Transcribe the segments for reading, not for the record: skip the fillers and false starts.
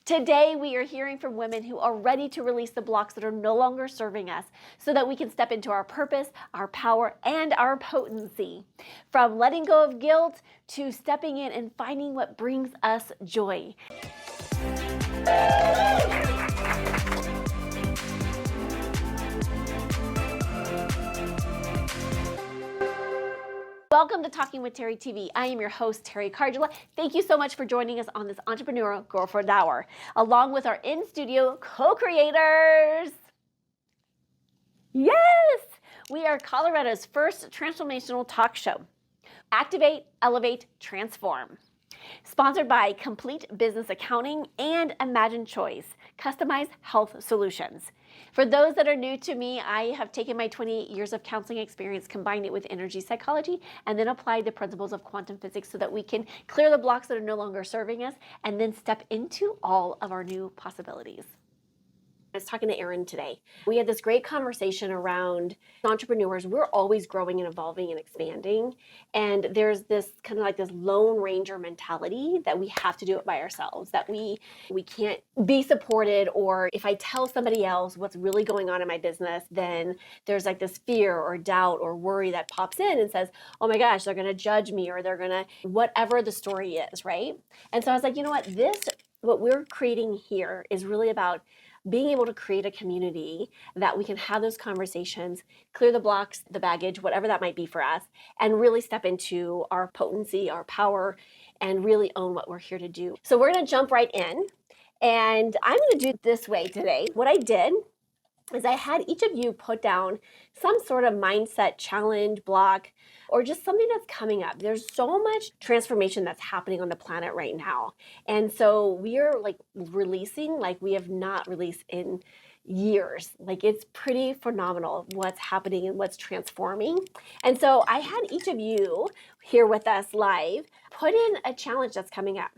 Today, we are hearing from women who are ready to release the blocks that are no longer serving us so that we can step into our purpose, our power, and our potency. From letting go of guilt to stepping in and finding what brings us joy. Welcome to Talking with Teri TV. I am your host, Teri Karjala. Thank you so much for joining us on this Entrepreneurial Girlfriend Hour, along with our in-studio co-creators. Yes! We are Colorado's first transformational talk show. Activate, Elevate, Transform. Sponsored by Complete Business Accounting and Imagine Choice, Customized Health Solutions. For those that are new to me, I have taken my 28 years of counseling experience, combined it with energy psychology, and then applied the principles of quantum physics so that we can clear the blocks that are no longer serving us and then step into all of our new possibilities. I was talking to Erin today. We had this great conversation around entrepreneurs. We're always growing and evolving and expanding. And there's this kind of like this Lone Ranger mentality that we have to do it by ourselves, that we can't be supported, or if I tell somebody else what's really going on in my business, then there's like this fear or doubt or worry that pops in and says, oh my gosh, they're going to judge me, or they're going to, whatever the story is, right? And so I was like, you know what we're creating here is really about being able to create a community that we can have those conversations, clear the blocks, the baggage, whatever that might be for us, and really step into our potency, our power, and really own what we're here to do. So we're gonna jump right in, and I'm gonna do it this way today. What I did is I had each of you put down some sort of mindset challenge, block, or just something that's coming up. There's so much transformation that's happening on the planet right now. And so we are like releasing like we have not released in years. Like it's pretty phenomenal what's happening and what's transforming. And so I had each of you here with us live put in a challenge that's coming up.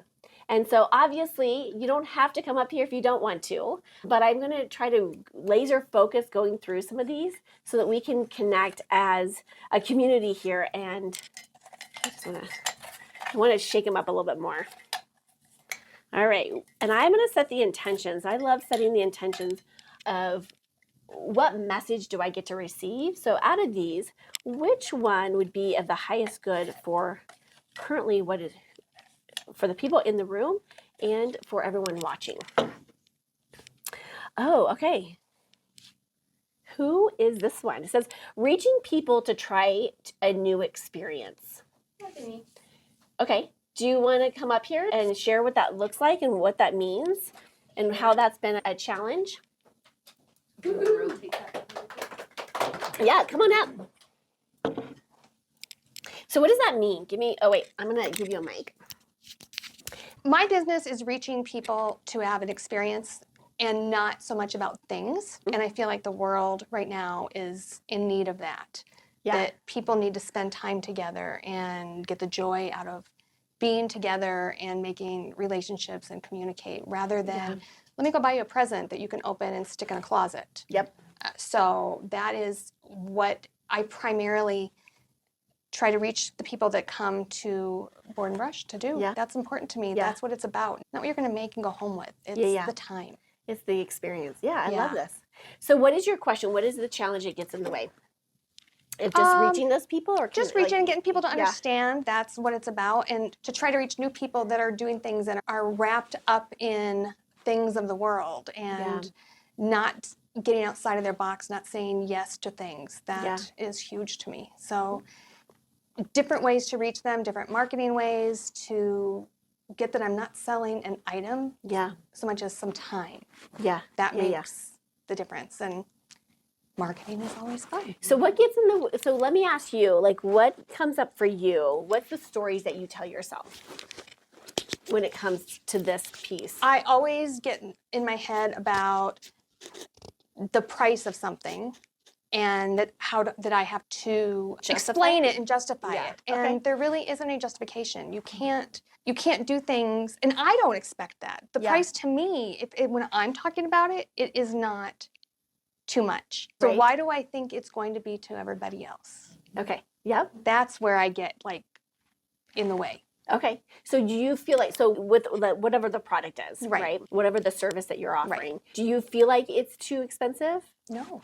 And so obviously you don't have to come up here if you don't want to, but I'm going to try to laser focus going through some of these so that we can connect as a community here. And I want to shake them up a little bit more. All right. And I'm going to set the intentions. I love setting the intentions of what message do I get to receive? So out of these, which one would be of the highest good for currently what is for the people in the room and for everyone watching? Oh, okay. Who is this one? It says, reaching people to try a new experience. That's me. Okay. Do you want to come up here and share what that looks like and what that means and how that's been a challenge? Yeah, come on up. So what does that mean? Oh wait, I'm going to give you a mic. My business is reaching people to have an experience and not so much about things. And I feel like the world right now is in need of that. Yeah. That people need to spend time together and get the joy out of being together and making relationships and communicate rather than, let me go buy you a present that you can open and stick in a closet. Yep. So that is what I primarily try to reach the people that come to Board and Brush to do. Yeah. That's important to me. Yeah. That's what it's about. Not what you're going to make and go home with. It's the time. It's the experience. Yeah, I love this. So what is your question? What is the challenge that gets in the way? If just reaching those people, or just reaching and getting people to understand that's what it's about, and to try to reach new people that are doing things that are wrapped up in things of the world and not getting outside of their box, not saying yes to things. That is huge to me. So different ways to reach them, different marketing ways to get that I'm not selling an item so much as some time. Yeah. That makes the difference. And marketing is always fun. So what gets in the, so let me ask you, like what comes up for you? What's the stories that you tell yourself when it comes to this piece? I always get in my head about the price of something and that I have to explain it and justify it. And there really isn't any justification. You can't do things, and I don't expect that. The price to me, when I'm talking about it, it is not too much. So why do I think it's going to be to everybody else? Okay. Yep. That's where I get like in the way. Okay. So do you feel like, so with whatever the product is, Right. right? Whatever the service that you're offering, do you feel like it's too expensive? No.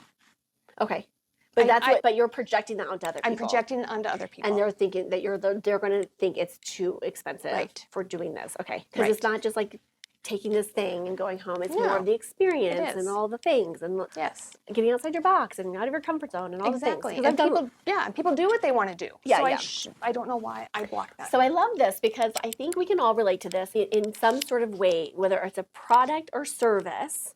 Okay. But but you're projecting that onto other people. I'm projecting it onto other people. And they're thinking that they're going to think it's too expensive for doing this. Okay. Because it's not just like taking this thing and going home. It's more of the experience and all the things and getting outside your box and out of your comfort zone and all the things. And people do what they want to do. Yeah, so I don't know why I block that. So I love this because I think we can all relate to this in some sort of way, whether it's a product or service.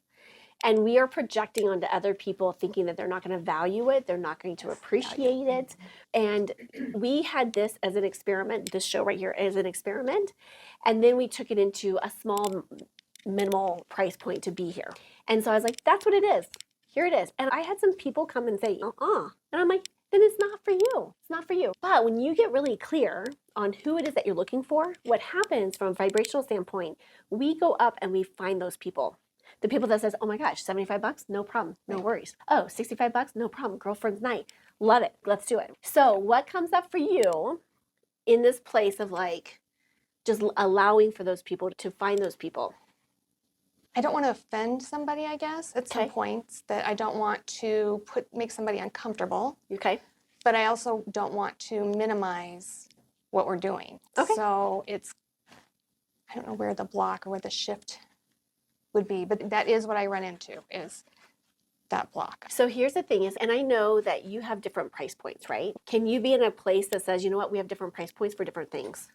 And we are projecting onto other people thinking that they're not going to value it, they're not going to appreciate it. And we had this as an experiment, this show right here as an experiment. And then we took it into a small, minimal price point to be here. And so I was like, that's what it is. Here it is. And I had some people come and say, And I'm like, then it's not for you. It's not for you. But when you get really clear on who it is that you're looking for, what happens from a vibrational standpoint, we go up and we find those people. The people that says, oh my gosh, $75, no problem, no worries. Oh, $65, no problem, girlfriend's night. Love it, let's do it. So what comes up for you in this place of like, just allowing for those people to find those people? I don't want to offend somebody, I guess, at some points, that I don't want to make somebody uncomfortable. Okay. But I also don't want to minimize what we're doing. Okay. So I don't know where the block or where the shift would be, but that is what I run into, is that block. So here's the thing is, and I know that you have different price points, right? Can you be in a place that says, you know what, we have different price points for different things,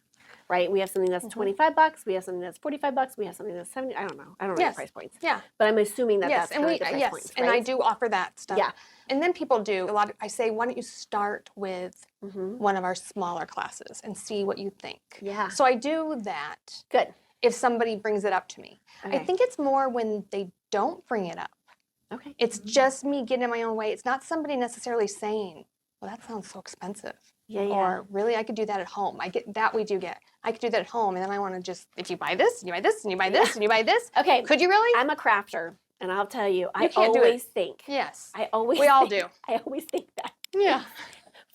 right? We have something that's $25, we have something that's $45, we have something that's $70. I don't know the price points. Yeah. But I'm assuming that that's kind of the price points, right? And I do offer that stuff. Yeah. And then people do I say, why don't you start with one of our smaller classes and see what you think? Yeah. So I do that. Good. If somebody brings it up to me. Okay. I think it's more when they don't bring it up. Okay. It's just me getting in my own way. It's not somebody necessarily saying, well, that sounds so expensive. Yeah. Or really, I could do that at home. I get that we do get. I could do that at home, and then I want to just, if you buy this, and you buy this, and you buy this, and you buy this. Okay. Could you really? I'm a crafter, and I'll tell you, I always think. Yes. We all do. I always think that. Yeah.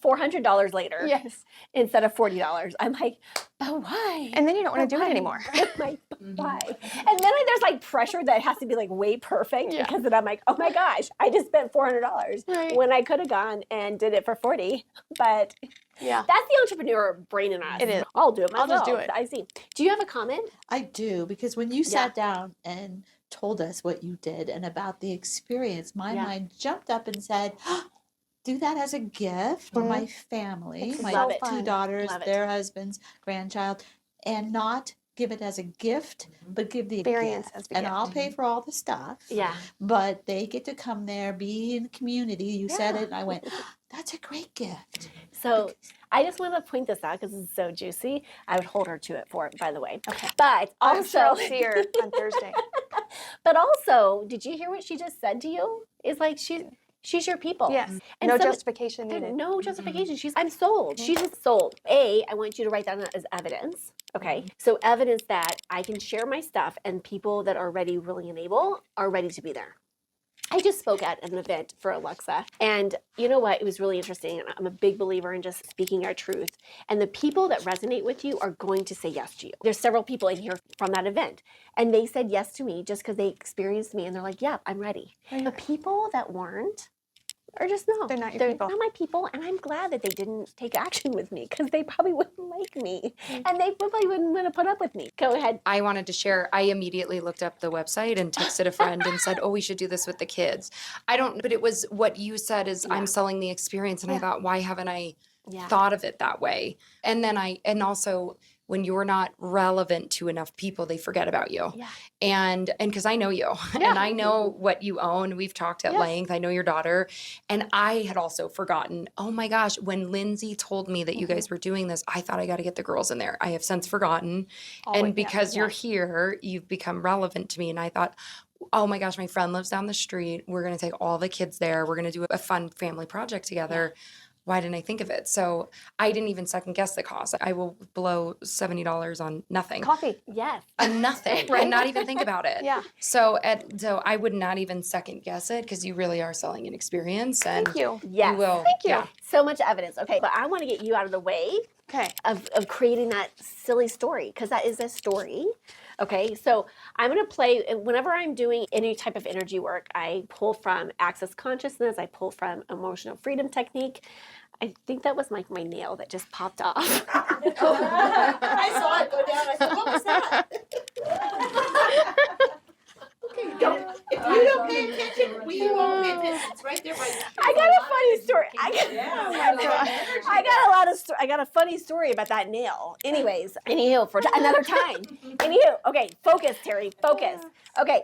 $400 later. Yes. Instead of $40. I'm like, but why? And then you don't want to do it anymore. Like, why? And then there's like pressure that has to be like way perfect because then I'm like, oh my gosh, I just spent $400 when I could have gone and did it for $40. But that's the entrepreneur brain in us. It is. I'll do it myself. I'll just do it. I see. Do you have a comment? I do, because when you sat down and told us what you did and about the experience, my mind jumped up and said, do that as a gift for my family, my two daughters, their husbands, grandchild, and not give it as a gift, but give the experience as a gift. And I'll pay for all the stuff. Yeah. But they get to come there, be in the community. You said it, and I went, that's a great gift. So I just want to point this out because it's so juicy. I would hold her to it for it, by the way. Okay. But also, I'll see her on Thursday. But also, did you hear what she just said to you? It's like she's your people. Yes. And no justification needed. No justification. I'm sold. She's sold. I want you to write down that as evidence. Okay. So evidence that I can share my stuff and people that are ready, willing, and able are ready to be there. I just spoke at an event for Alexa, and you know what? It was really interesting. I'm a big believer in just speaking our truth. And the people that resonate with you are going to say yes to you. There's several people in here from that event, and they said yes to me just because they experienced me, and they're like, yeah, I'm ready. And the people that weren't are just they're not your people. Not my people, and I'm glad that they didn't take action with me because they probably wouldn't like me, and they probably wouldn't want to put up with me. Go ahead. I wanted to share. I immediately looked up the website and texted a friend and said, "Oh, we should do this with the kids." But it was what you said is I'm selling the experience, and I thought, why haven't I thought of it that way? And then also, when you're not relevant to enough people, they forget about you. Yeah. And because I know you and I know what you own. We've talked at length. I know your daughter. And I had also forgotten, oh my gosh, when Lindsay told me that you guys were doing this, I thought I got to get the girls in there. I have since forgotten. And because you're here, you've become relevant to me. And I thought, oh my gosh, my friend lives down the street. We're going to take all the kids there. We're going to do a fun family project together. Yeah. Why didn't I think of it? So I didn't even second guess the cost. I will blow $70 on nothing. Coffee. Yes. On nothing. And not even think about it. Yeah. So I would not even second guess it because you really are selling an experience. And thank you. Yes. You will. Thank you. Yeah. So much evidence. Okay, but I want to get you out of the way Okay. of creating that silly story, because that is a story. Okay, so I'm going to play, whenever I'm doing any type of energy work, I pull from Access Consciousness, I pull from Emotional Freedom Technique. I think that was like my nail that just popped off. I saw it go down. I said, what was that? Okay, if you don't pay attention, we won't pay attention. It's right there by your I got a funny story. I got a funny story about that nail. Anyways, anywho, for another time. Anywho, okay, focus, Teri, focus. Okay,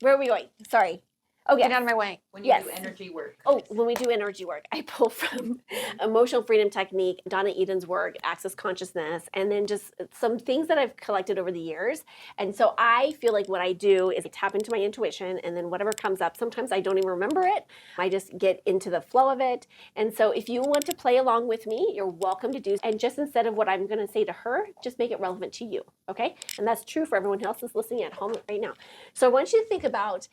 where are we going? Sorry. Okay. Get out of my way. When you do energy work. Oh, when we do energy work, I pull from Emotional Freedom Technique, Donna Eden's work, Access Consciousness, and then just some things that I've collected over the years. And so I feel like what I do is I tap into my intuition, and then whatever comes up, sometimes I don't even remember it. I just get into the flow of it. And so if you want to play along with me, you're welcome to do. And just instead of what I'm going to say to her, just make it relevant to you, okay? And that's true for everyone else that's listening at home right now. So I want you to think about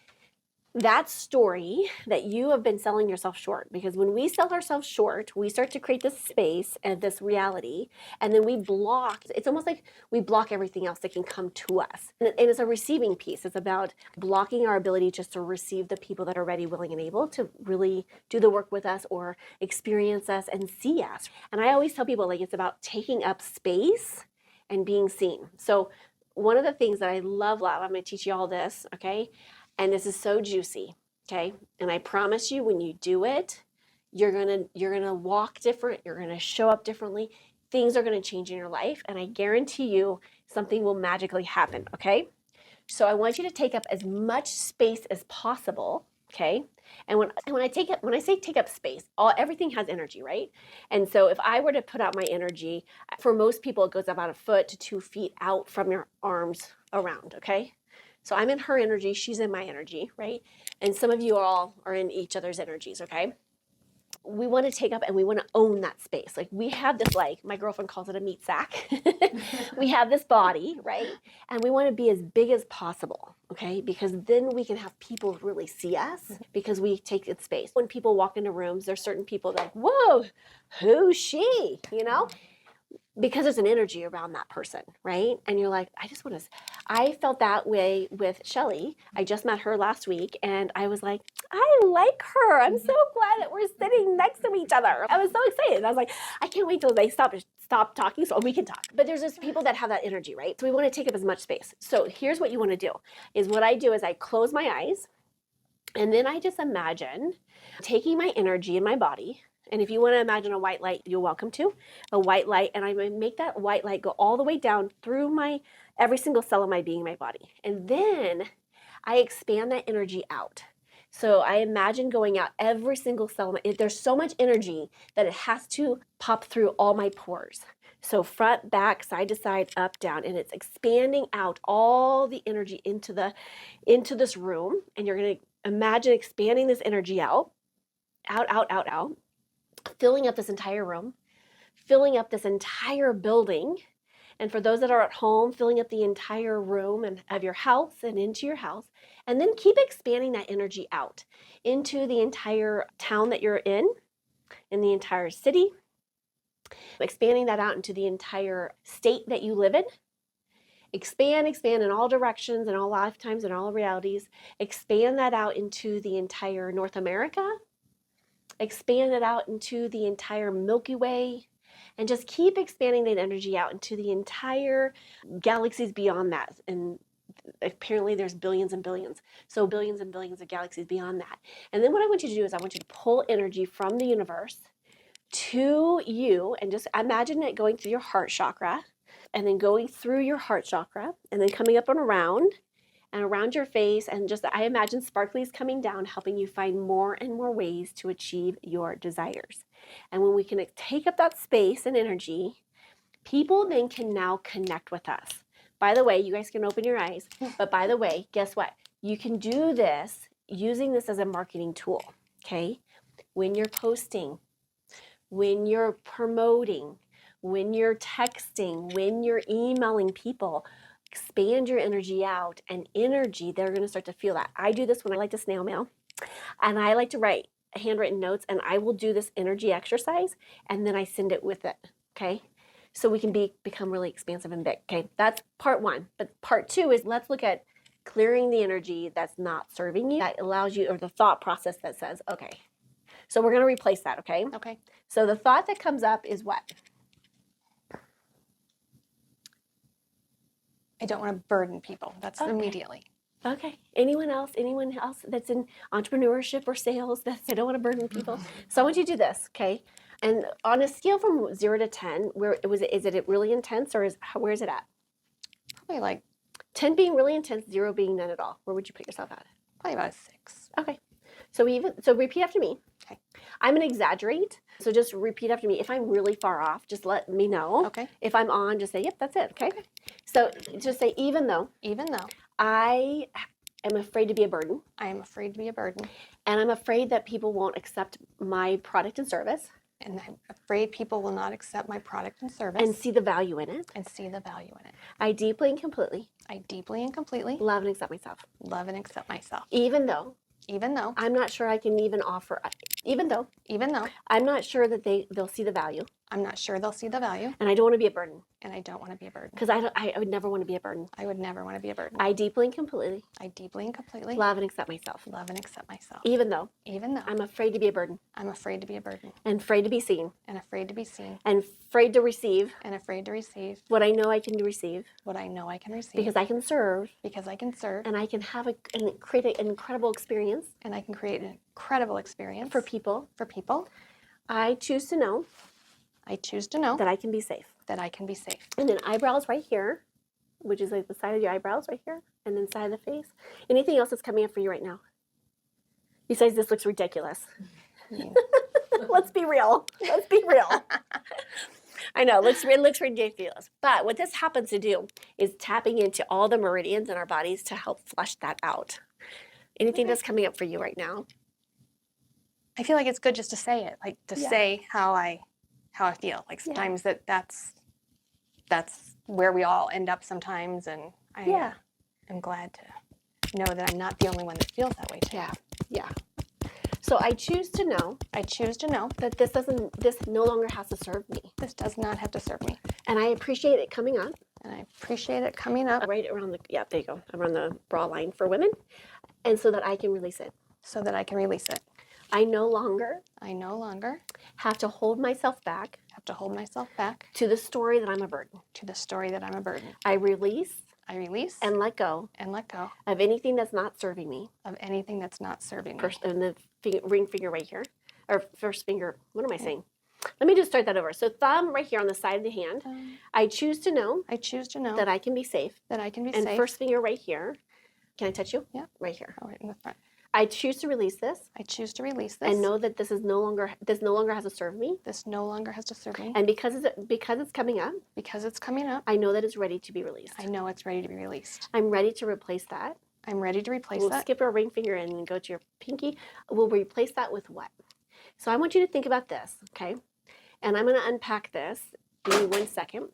that story that you have been selling yourself short, because when we sell ourselves short, we start to create this space and this reality, and then we block. It's almost like we block everything else that can come to us. And it's a receiving piece. It's about blocking our ability just to receive the people that are ready, willing, and able to really do the work with us or experience us and see us. And I always tell people, like, it's about taking up space and being seen. So one of the things that I love, I'm going to teach you all this, okay? And this is so juicy, okay? And I promise you, when you do it, you're gonna walk different. You're gonna show up differently. Things are gonna change in your life, and I guarantee you, something will magically happen. Okay? So I want you to take up as much space as possible. Okay? And when I say take up space, everything has energy, right? And so if I were to put out my energy, for most people, it goes about 1 foot to 2 feet out from your arms around. Okay? So I'm in her energy, she's in my energy, right? And some of you all are in each other's energies, okay? We want to take up and we want to own that space. Like, we have this, like, my girlfriend calls it a meat sack. We have this body, right? And we want to be as big as possible, okay? Because then we can have people really see us because we take its space. When people walk into rooms, there's certain people that, whoa, who's she, you know? Because there's an energy around that person, right? And you're like, I felt that way with Shelly. I just met her last week, and I was like, I like her. I'm so glad that we're sitting next to each other. I was so excited. I was like, I can't wait till they stop talking so we can talk. But there's just people that have that energy, right? So we want to take up as much space. So here's what you want to do, is what I do is I close my eyes, and then I just imagine taking my energy in my body. And if you want to imagine a white light, you're welcome to. A white light, and I make that white light go all the way down through every single cell of my being, my body. And then I expand that energy out. So I imagine going out every single cell. There's so much energy that it has to pop through all my pores. So front, back, side to side, up, down, and it's expanding out all the energy into this room. And you're going to imagine expanding this energy out, filling up this entire room, filling up this entire building. And for those that are at home, filling up the entire room and of your house and into your house. And then keep expanding that energy out into the entire town that you're in the entire city. Expanding that out into the entire state that you live in. Expand in all directions, in all lifetimes, in all realities. Expand that out into the entire North America. Expand it out into the entire Milky Way, and just keep expanding that energy out into the entire galaxies beyond that. And apparently there's billions and billions. So billions and billions of galaxies beyond that. And then what I want you to do is I want you to pull energy from the universe to you, and just imagine it going through your heart chakra, and then going through your heart chakra, and then coming up and around your face, and just, I imagine sparklies coming down, helping you find more and more ways to achieve your desires. And when we can take up that space and energy, people then can now connect with us. By the way, you guys can open your eyes, but by the way, guess what? You can do this using this as a marketing tool, okay? When you're posting, when you're promoting, when you're texting, when you're emailing people, expand your energy out, and energy, they're going to start to feel that. I do this when I like to snail mail, and I like to write handwritten notes, and I will do this energy exercise, and then I send it with it, okay? so we can become really expansive and big. Okay, that's part one. But part two is let's look at clearing the energy that's not serving you, that allows you, or the thought process that says, okay, so we're going to replace that, okay? Okay. So the thought that comes up is what? I don't want to burden people. That's immediately. Okay. Anyone else that's in entrepreneurship or sales that they don't want to burden people? So I want you to do this, okay? And on a scale from 0 to 10, is it really intense, or where is it at? Probably like 10 being really intense, 0 being none at all. Where would you put yourself at? probably about a 6. Okay. So repeat after me. Okay. I'm going to exaggerate. So just repeat after me. If I'm really far off, just let me know. Okay. If I'm on, just say, yep, that's it. Okay. So just say, even though I am afraid to be a burden, I am afraid to be a burden, and I'm afraid that people won't accept my product and service, and I'm afraid people will not accept my product and service and see the value in it. I deeply and completely love and accept myself. Even though I'm not sure I can even offer, even though I'm not sure that they'll see the value, I'm not sure they'll see the value, and I don't want to be a burden, and I don't want to be a burden. because I would never want to be a burden. I would never want to be a burden. I deeply and completely love and accept myself. and accept myself. Even though I'm afraid to be a burden, afraid to be a burden, and afraid to be seen, and afraid to be seen, and afraid to receive and afraid to receive what I know I can receive, what I know I can receive, because I can serve, and and I can have and create an incredible experience and I can create an incredible experience for people. I choose to know that I can be safe. And then eyebrows right here, which is like the side of your eyebrows right here, and then side of the face. Anything else that's coming up for you right now? Besides, this looks ridiculous. Let's be real. I know, it looks ridiculous. But what this happens to do is tapping into all the meridians in our bodies to help flush that out. Anything that's coming up for you right now? I feel like it's good just to say it, like to say how I feel. Like sometimes that's where we all end up sometimes, and I am glad to know that I'm not the only one that feels that way too. Yeah. So I choose to know that this no longer has to serve me. This does not have to serve me. And I appreciate it coming up. Right around there you go, around the bra line for women. And so that I can release it. I no longer have to hold myself back to the story that I'm a burden. I release and let go of anything that's not serving me. First, and the ring finger right here, or first finger, what am I saying? Let me just start that over. So thumb right here on the side of the hand. I choose to know that I can be safe. And first finger right here. Can I touch you? Yeah. Right here. Oh, right in the front. I choose to release this. And know that this no longer has to serve me. And because it's coming up. I know that it's ready to be released. I'm ready to replace that. We'll skip our ring finger and go to your pinky. We'll replace that with what? So I want you to think about this, okay? And I'm going to unpack this. Give me 1 second.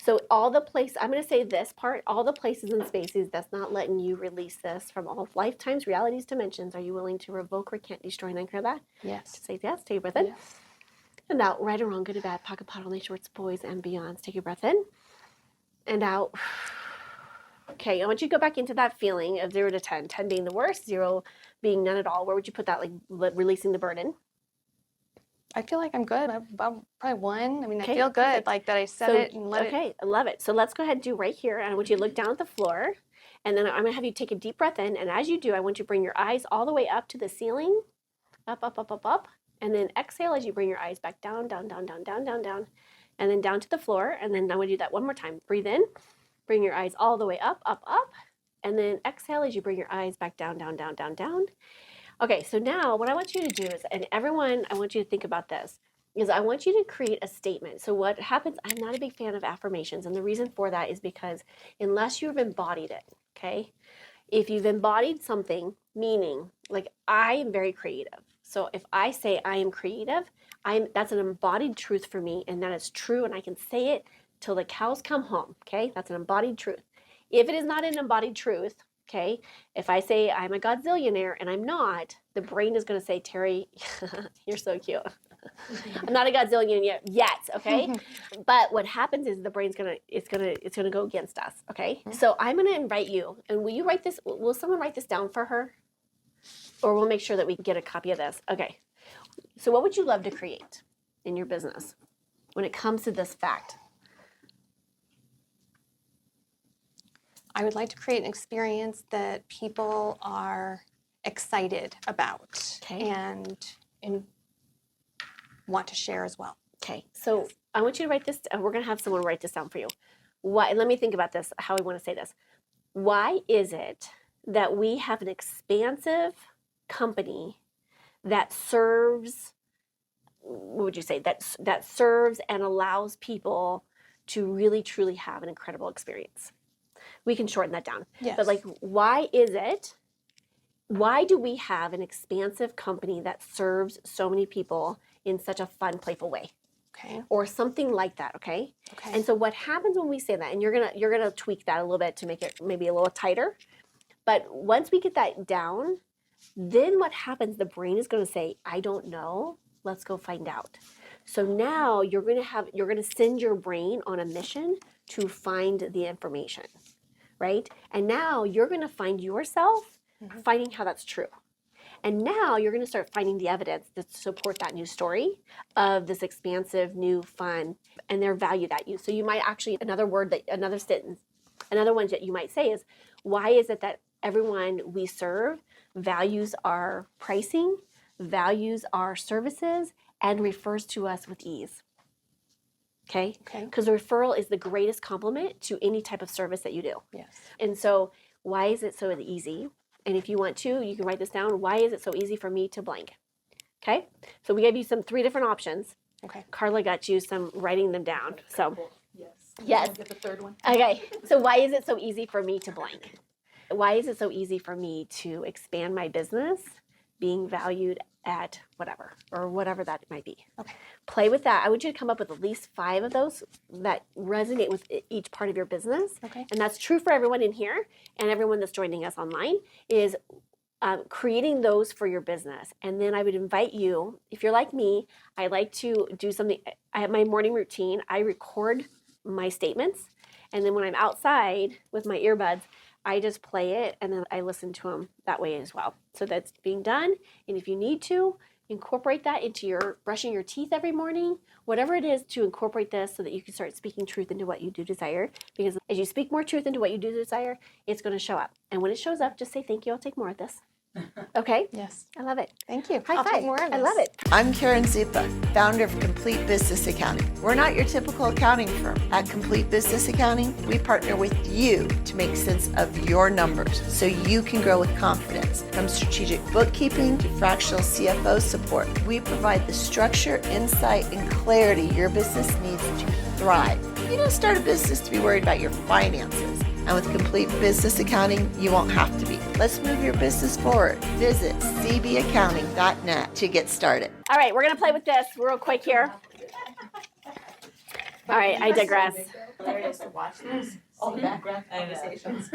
So I'm going to say this part, all the places and spaces that's not letting you release this from all lifetimes, realities, dimensions, are you willing to revoke, recant, destroy, and unclear that? Yes. Say yes. Take your breath in. Yes. And out, right or wrong, good or bad, pocket, pot, only shorts, boys, and beyonds. Take your breath in and out. Okay, I want you to go back into that feeling of 0 to 10. 10 being the worst, 0 being none at all. Where would you put that, like releasing the burden? I feel like I'm good. I'm probably 1. I mean, I feel good, perfect. Like that I said it and let it. Okay, I love it. So let's go ahead and do right here. And I want you to look down at the floor. And then I'm going to have you take a deep breath in. And as you do, I want you to bring your eyes all the way up to the ceiling. Up, up, up, up, up. And then exhale as you bring your eyes back down, down, down, down, down, down, down. And then down to the floor. And then I want to do that one more time. Breathe in. Bring your eyes all the way up, up, up. And then exhale as you bring your eyes back down, down, down, down, down. Okay, so now what I want you to do is, and everyone, I want you to think about this, is I want you to create a statement. So what happens, I'm not a big fan of affirmations, and the reason for that is because unless you've embodied it, okay? If you've embodied something, meaning, like I am very creative. So if I say I am creative, that's an embodied truth for me, and that is true, and I can say it till the cows come home, okay? That's an embodied truth. If it is not an embodied truth, okay, if I say I'm a godzillionaire and I'm not, the brain is going to say, Teri, you're so cute. I'm not a Godzillion yet, okay? But what happens is the brain's it's gonna go against us, okay? So I'm gonna invite you, and will you write this? Will someone write this down for her? Or we'll make sure that we can get a copy of this. Okay. So what would you love to create in your business when it comes to this fact? I would like to create an experience that people are excited about and want to share as well. Okay, so I want you to write this. We're going to have someone write this down for you. Why? Let me think about this, how I want to say this. Why is it that we have an expansive company that serves, what would you say, that serves and allows people to really, truly have an incredible experience? We can shorten that down. Yes. But like, why do we have an expansive company that serves so many people in such a fun, playful way? Okay. Or something like that, okay? Okay. And so what happens when we say that, and you're gonna tweak that a little bit to make it maybe a little tighter, but once we get that down, then what happens, the brain is gonna say, I don't know, let's go find out. So now you're gonna send your brain on a mission to find the information, right? And now you're gonna find yourself finding how that's true. And now you're going to start finding the evidence to support that new story of this expansive, new, fun, and their value that you. So you might actually, another one that you might say is, why is it that everyone we serve values our pricing, values our services, and refers to us with ease? Okay? Because referral is the greatest compliment to any type of service that you do. Yes. And so why is it so easy? And if you want to, you can write this down. Why is it so easy for me to blank? Okay? So we gave you 3 different options. Okay. Carla got you some writing them down. So Yes. Get the third one. okay. So why is it so easy for me to blank? Why is it so easy for me to expand my business being valued at whatever, or whatever that might be? Okay. Play with that. I want you to come up with at least 5 of those that resonate with each part of your business. Okay. And that's true for everyone in here and everyone that's joining us online, is creating those for your business. And then I would invite you, if you're like me, I like to do something. I have my morning routine. I record my statements. And then when I'm outside with my earbuds, I just play it and then I listen to them that way as well. So that's being done. And if you need to, incorporate that into your brushing your teeth every morning, whatever it is, to incorporate this so that you can start speaking truth into what you do desire. Because as you speak more truth into what you do desire, it's going to show up. And when it shows up, just say, thank you, I'll take more of this. Okay? Yes. I love it. Thank you. High I'll five. take more of I this. love it. I'm Karen Zupa, founder of Complete Business Accounting. We're not your typical accounting firm. At Complete Business Accounting, we partner with you to make sense of your numbers so you can grow with confidence. From strategic bookkeeping to fractional CFO support, we provide the structure, insight, and clarity your business needs to thrive. You don't start a business to be worried about your finances. And with Complete Business Accounting, you won't have to be. Let's move your business forward. Visit cbaccounting.net to get started. All right, we're going to play with this real quick here. All right, I digress. Hilarious to watch this. All the background conversations.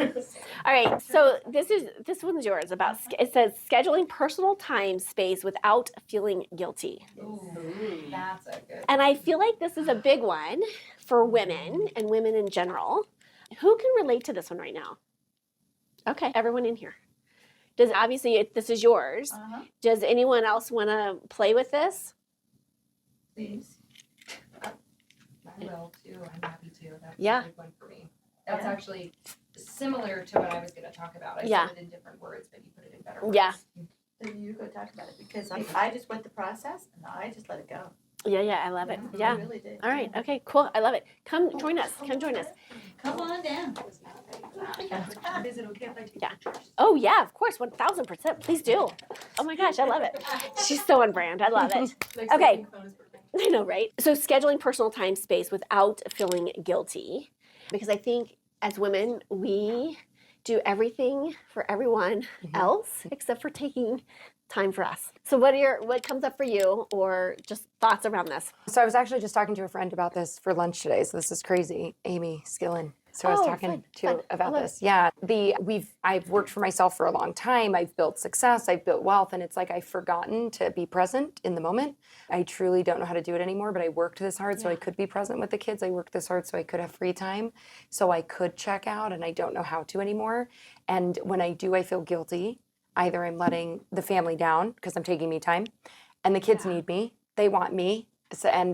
All right, so this one's yours. It says scheduling personal time space without feeling guilty. That's a good. And I feel like this is a big one for women and women in general. Who can relate to this one right now? Okay, everyone in here. This is yours. Does anyone else want to play with this? Please. I will too. I'm happy to. That's Yeah. a good one for me. That's actually similar to what I was going to talk about. I Yeah. said it in different words, but you put it in better words. Yeah. So you go talk about it, because I just went the process and I just let it go. Yeah, I love it. I Yeah. really did. All right, okay, cool. I love it. Come join us. Come join us. Come on down. Is it okay if I take Yeah. pictures? Oh, yeah, of course, 1000%. Please do. Oh my gosh, I love it. She's so on brand. I love it. Okay. I know, right? So scheduling personal time space without feeling guilty, because I think as women, we do everything for everyone else except for taking time for us. So what comes up for you, or just thoughts around this? So I was actually just talking to a friend about this for lunch today. So this is crazy. Amy Skillen. So I was Oh, talking fun. I about love this. Yeah. I've worked for myself for a long time. I've built success, I've built wealth, and it's like I've forgotten to be present in the moment. I truly don't know how to do it anymore, but I worked this hard so I could be present with the kids. I worked this hard so I could have free time, so I could check out, and I don't know how to anymore. And when I do, I feel guilty. Either I'm letting the family down because I'm taking me time, and the kids need me. They want me,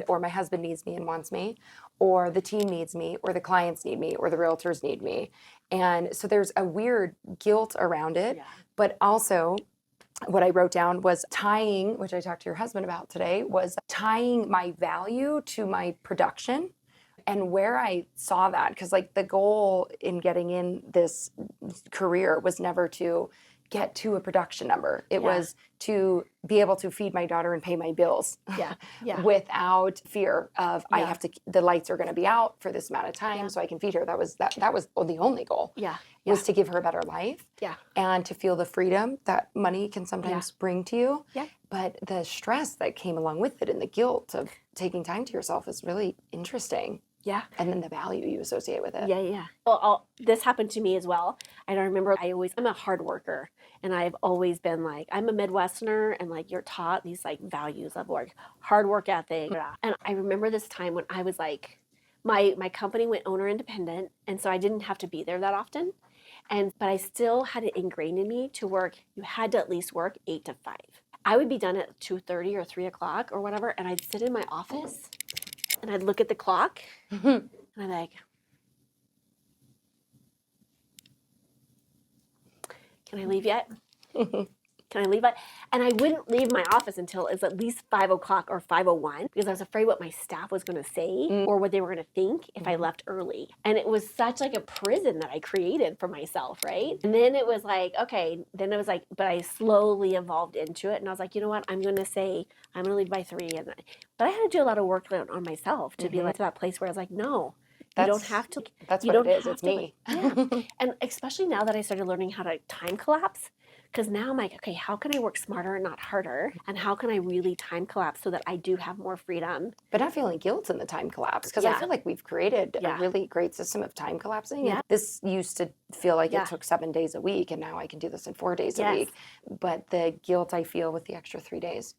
or my husband needs me and wants me, or the team needs me, or the clients need me, or the realtors need me. And so there's a weird guilt around it. Yeah. But also, what I wrote down was tying, which I talked to your husband about today, was tying my value to my production. And where I saw that, because like the goal in getting in this career was never to get to a production number. It was to be able to feed my daughter and pay my bills without fear of the lights are going to be out for this amount of time so I can feed her. That was the only goal. Was to give her a better life. And to feel the freedom that money can sometimes bring to you. But the stress that came along with it and the guilt of taking time to yourself is really interesting. Yeah. And then the value you associate with it. Yeah. Well, this happened to me as well. I don't remember, I'm a hard worker, and I've always been like, I'm a Midwesterner, and like you're taught these like values of work, hard work ethic. And I remember this time when I was like, my company went owner independent, and so I didn't have to be there that often. But I still had it ingrained in me to work. You had to at least work 8 to 5. I would be done at 2:30 or 3 o'clock or whatever, and I'd sit in my office and I'd look at the clock and I'm like, can I leave yet? Can I leave it? And I wouldn't leave my office until it was at least 5 o'clock or 5:01 because I was afraid what my staff was going to say or what they were going to think if I left early. And it was such like a prison that I created for myself, right? And then it was like, okay, but I slowly evolved into it. And I was like, you know what? I'm going to say, I'm going to leave by 3. But I had to do a lot of work on myself to be like to that place where I was like, no. You don't have to. That's what it is. It's me. And especially now that I started learning how to time collapse, because now I'm like, okay, how can I work smarter and not harder? And how can I really time collapse so that I do have more freedom? But not feeling guilt in the time collapse, because I feel like we've created a really great system of time collapsing. Yeah. This used to feel like it took 7 days a week, and now I can do this in 4 days a week. But the guilt I feel with the extra 3 days,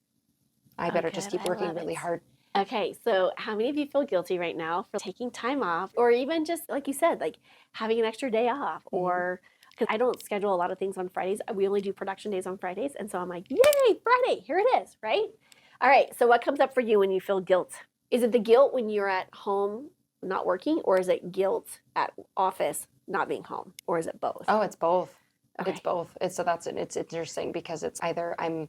I better just keep working really hard. Okay, so how many of you feel guilty right now for taking time off, or even just like you said, like having an extra day off, or because I don't schedule a lot of things on Fridays. We only do production days on Fridays, and so I'm like, yay, Friday, here it is, right? All right, so what comes up for you when you feel guilt? Is it the guilt when you're at home not working, or is it guilt at office not being home, or is it both? Oh, it's both. Okay. It's both. It's interesting because it's either I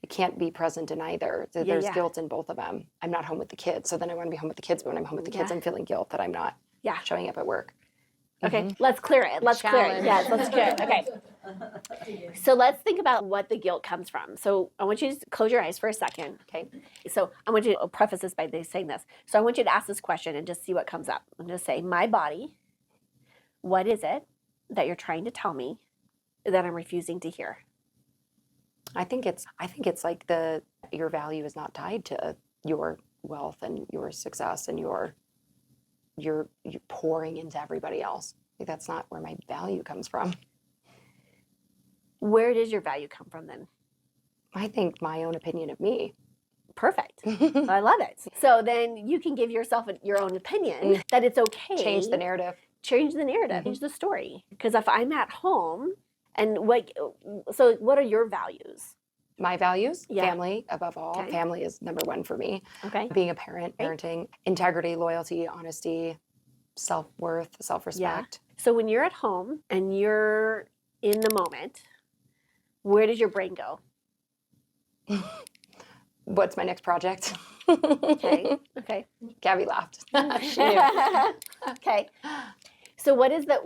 can't be present in either. There's guilt in both of them. I'm not home with the kids, so then I want to be home with the kids. But when I'm home with the kids, I'm feeling guilt that I'm not showing up at work. Okay, let's clear it. Let's clear it. Yes, let's clear it. Okay. So let's think about what the guilt comes from. So I want you to close your eyes for a second. Okay. So I want you to preface this by saying this. So I want you to ask this question and just see what comes up. I'm just say, my body, what is it that you're trying to tell me that I'm refusing to hear? I think it's like your value is not tied to your wealth and your success and you're pouring into everybody else. Like that's not where my value comes from. Where does your value come from then? I think my own opinion of me. Perfect. I love it. So then you can give yourself your own opinion that it's okay. Change the narrative. Change the story. Because if I'm at home, and what are your values? My values, family above all. Okay. Family is number one for me. Okay. Being a parent, parenting, integrity, loyalty, honesty, self-worth, self-respect. Yeah. So when you're at home and you're in the moment, where does your brain go? What's my next project? Okay. Gabby laughed. She knew. Okay. So what is that?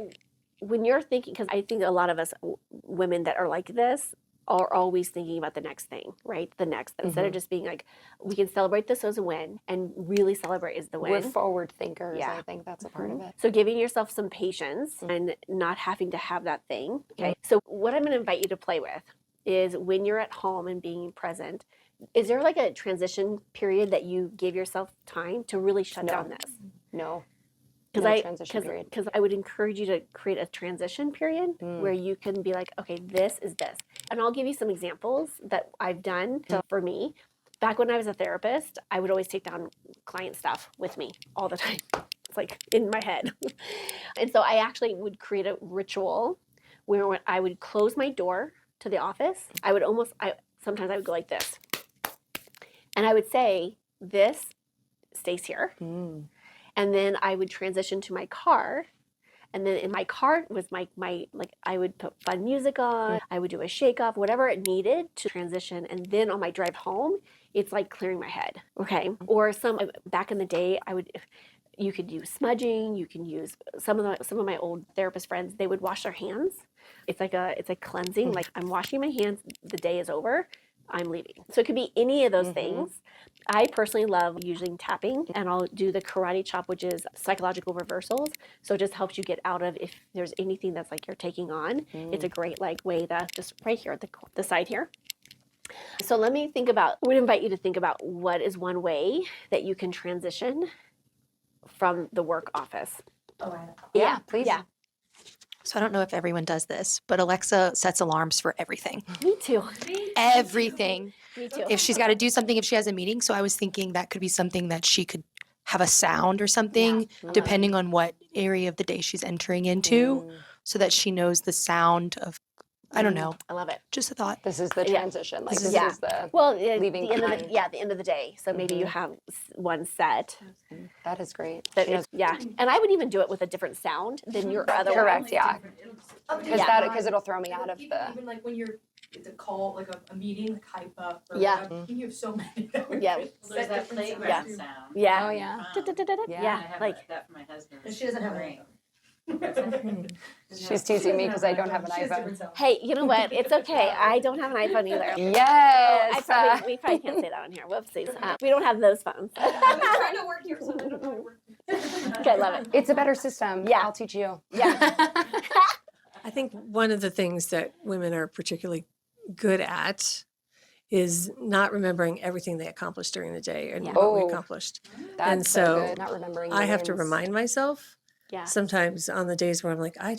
When you're thinking, because I think a lot of us women that are like this are always thinking about the next thing, right? The next, instead of just being like, we can celebrate this as a win and really celebrate is the win. We're forward thinkers. Yeah. I think that's a part of it. So giving yourself some patience and not having to have that thing. Okay. So what I'm going to invite you to play with is when you're at home and being present, is there like a transition period that you gave yourself time to really shut down this? No. transition period. Because I would encourage you to create a transition period where you can be like, okay, this is this. And I'll give you some examples that I've done. So for me, back when I was a therapist, I would always take down client stuff with me all the time. It's like in my head. And so I actually would create a ritual where when I would close my door to the office, sometimes I would go like this. And I would say, this stays here. And then I would transition to my car. And then in my car was my like I would put fun music on, I would do a shake off, whatever it needed to transition. And then on my drive home, it's like clearing my head. Okay. Or back in the day, you could use smudging, you can use some of my old therapist friends, they would wash their hands. It's like cleansing, like I'm washing my hands, the day is over, I'm leaving. So it could be any of those things. I personally love using tapping, and I'll do the karate chop, which is psychological reversals. So it just helps you get out of, if there's anything that's like you're taking on, it's a great like way to just right here at the side here. So I would invite you to think about what is one way that you can transition from the work office. Yeah, please. Yeah. So I don't know if everyone does this, but Alexa sets alarms for everything. Me too. Everything. Me too. If she's got to do something, if she has a meeting. So I was thinking that could be something that she could have a sound or something, depending on what area of the day she's entering into, so that she knows the sound of, I don't know. I love it. Just a thought. This is the transition. Like this is the leaving the end behind. the end of the day. So maybe you have one set. That is great. And I would even do it with a different sound than your other Correct, one. yeah. Because it'll throw me out of even, the. even like when it's a call, like a meeting, like hype up. Or Yeah. whatever, you have so many. That would Yeah. set There's that different sounds. playground Yeah. sound. Yeah. Oh yeah. Yeah. I have Like that for my husband. And she doesn't have a Ring. She's teasing me because I don't have an She has iPhone. different sounds. hey, you know what? It's okay. I don't have an iPhone either. Yes. We probably can't say that on here. Whoopsies. We don't have those phones. I'm trying to work here, so I don't know how to work. Okay, I love it. It's a better system. Yeah. I'll teach you. Yeah. I think one of the things that women are particularly good at is not remembering everything they accomplished during the day and what we Oh. accomplished. That's And so so good. Not remembering. I have to names. remind myself Yeah. sometimes on the days where I'm like, I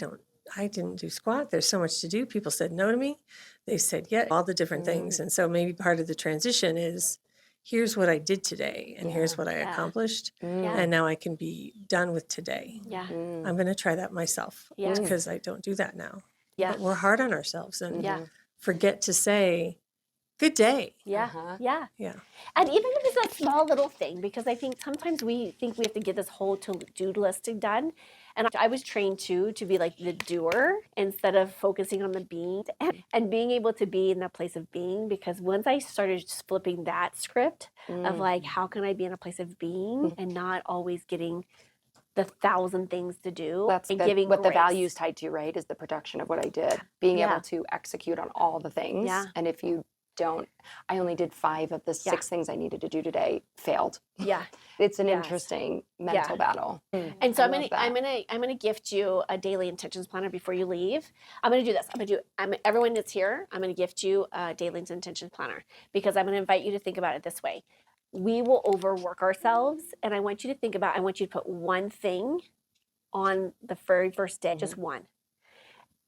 didn't do squat. There's so much to do. People said no to me. They said yeah, all the different things. And so maybe part of the transition is, here's what I did today and here's what I accomplished. Yeah. And now I can be done with today. Yeah. I'm going to try that myself Yeah. because I don't do that now. Yeah. But we're hard on ourselves and Yeah. forget to say, good day. Yeah. Uh-huh. Yeah. Yeah. And even if it's a small little thing, because I think sometimes we think we have to get this whole to-do list done. And I was trained to be like the doer instead of focusing on the being and being able to be in that place of being. Because once I started flipping that script of like, how can I be in a place of being and not always getting the 1,000 things to do That's and the, giving what the grace. value is tied to, right? Is the production of what I did. Being Yeah. able to execute on all the things. Yeah. And if you don't, I only did 5 of the 6 things I needed to do today, failed. Yeah. It's an Yes. interesting mental battle. And so I I'm love gonna gift you a daily intentions planner before you leave. I'm gonna do this. Everyone that's here, I'm gonna gift you a daily intentions planner because I'm gonna invite you to think about it this way. We will overwork ourselves, and I want you to put one thing on the very first day, just one.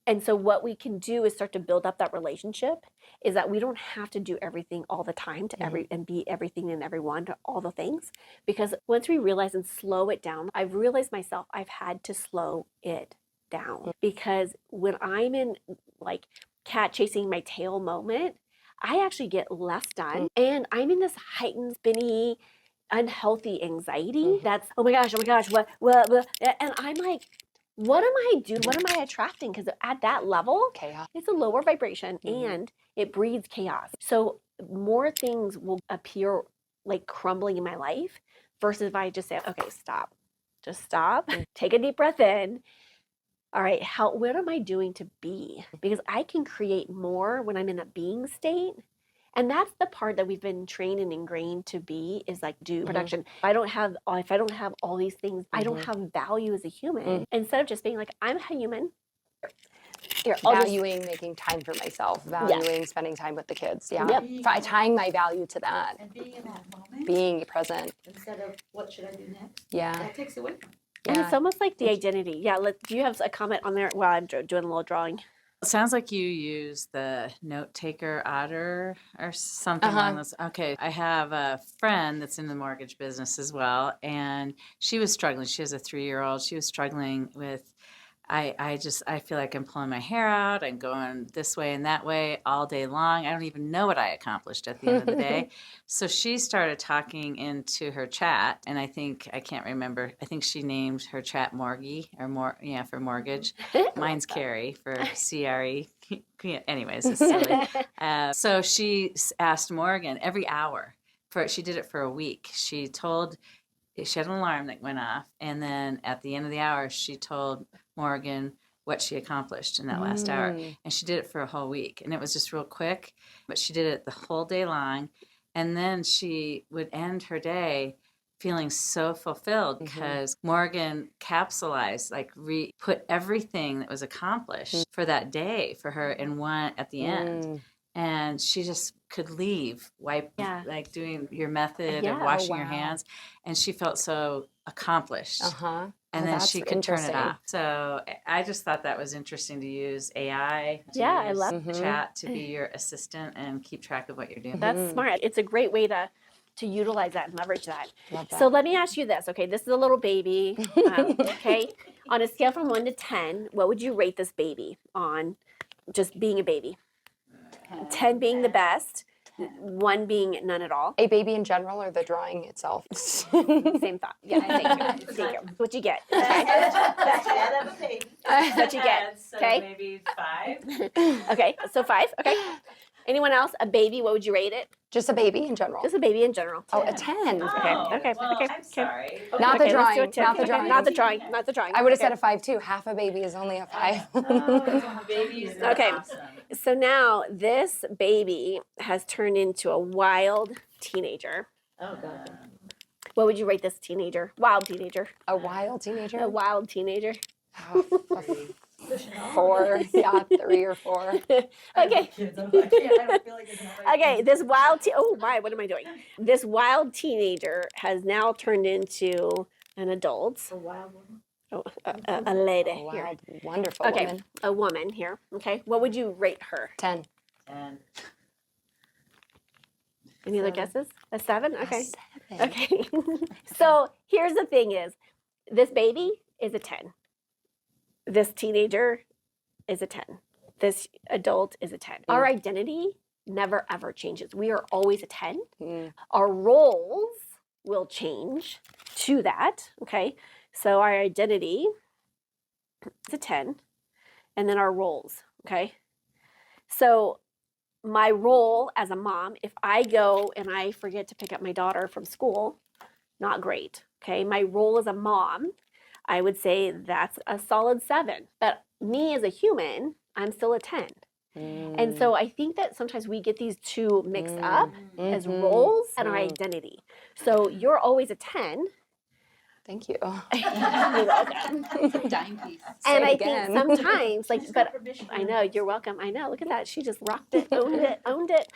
And so what we can do is start to build up that relationship, is that we don't have to do everything all the time and be everything and everyone to all the things. Because once we realize and slow it down, I've realized myself, I've had to slow it down. Because when I'm in like cat chasing my tail moment, I actually get less done. And I'm in this heightened, spinny, unhealthy anxiety that's, oh my gosh, what, and I'm like, what am I doing? What am I attracting? Because at that level, Chaos. it's a lower vibration and it breeds chaos. So more things will appear like crumbling in my life versus if I just say, okay, stop. Just stop. Take a deep breath in. All right, what am I doing to be? Because I can create more when I'm in a being state. And that's the part that we've been trained and ingrained to be, is like do production. If I don't have all these things, I don't have value as a human. Instead of just being like, I'm a human. Here, I'll just- Valuing making time for myself, valuing spending time with the kids. Yeah. Yep. Tying my value to that. And being in that moment Being present. instead of what should I do next? Yeah. That takes away from it. And it's almost like the identity. Yeah. Do you have a comment on there while I'm doing a little drawing? It sounds like you use the note taker otter or something along those. Okay, I have a friend that's in the mortgage business as well, and she was struggling. She has a 3-year-old. She was struggling with. I feel like I'm pulling my hair out and going this way and that way all day long. I don't even know what I accomplished at the end of the day. So she started talking into her chat, and I can't remember. I think she named her chat Morgie for mortgage. Mine's Carrie for CRE. Anyways, it's silly. So she asked Morgan every hour. She did it for a week. She had an alarm that went off, and then at the end of the hour, she told Morgan what she accomplished in that last hour. And she did it for a whole week, and it was just real quick, but she did it the whole day long. And then she would end her day feeling so fulfilled because Morgan capsulized, put everything that was accomplished for that day for her in one at the end. And she just could leave, doing your method of washing your hands. And she felt so accomplished. And then she could turn it off. So I just thought that was interesting to use AI I love chat to be your assistant and keep track of what you're doing. That's smart. It's a great way to utilize that and leverage that. So let me ask you this. Okay, this is a little baby. Okay, on a scale from 1 to 10, what would you rate this baby on just being a baby? 10 being the best, 1 being none at all. A baby in general or the drawing itself? Same thought. Yeah, thank you. What you get? Okay. What you get? Okay. So maybe 5. Okay, so 5. Okay. Anyone else? A baby, what would you rate it? Just a baby in general. Just a baby in general. Oh, a 10. Okay. I'm sorry. Not the Okay, let's do drawing. a 10. Not the Okay, drawing. Not the drawing. Not the drawing. I would have Okay. said a 5 too. Half a baby is only a 5. Babies are Okay. awesome. So now this baby has turned into a wild teenager. Oh, God. What would you rate this teenager? Wild teenager. A wild teenager? A wild teenager. 4. Yeah, 3 or 4. Okay. Okay, this wild oh my, what am I doing? This wild teenager has now turned into an adult. A wild woman. Oh, a lady Oh, here. wow. Wonderful Okay, woman. a woman here. Okay, what would you rate her? 10. And Any other guesses? A 7? Okay. 7. Okay. So here's the thing is, this baby is a 10. This teenager is a 10. This adult is a 10. Our identity never ever changes. We are always a 10. Our roles will change to that. Okay. So our identity is a 10. And then our roles. Okay. So my role as a mom, if I go and I forget to pick up my daughter from school, not great. Okay. My role as a mom, I would say that's a solid 7. But me as a human, I'm still a 10. And so I think that sometimes we get these two mixed up as roles and our identity. So you're always a 10. Thank you. You're welcome. Dime piece. And Say I again. think sometimes, but I know, you're welcome. I know, look at that. She just rocked it, owned it.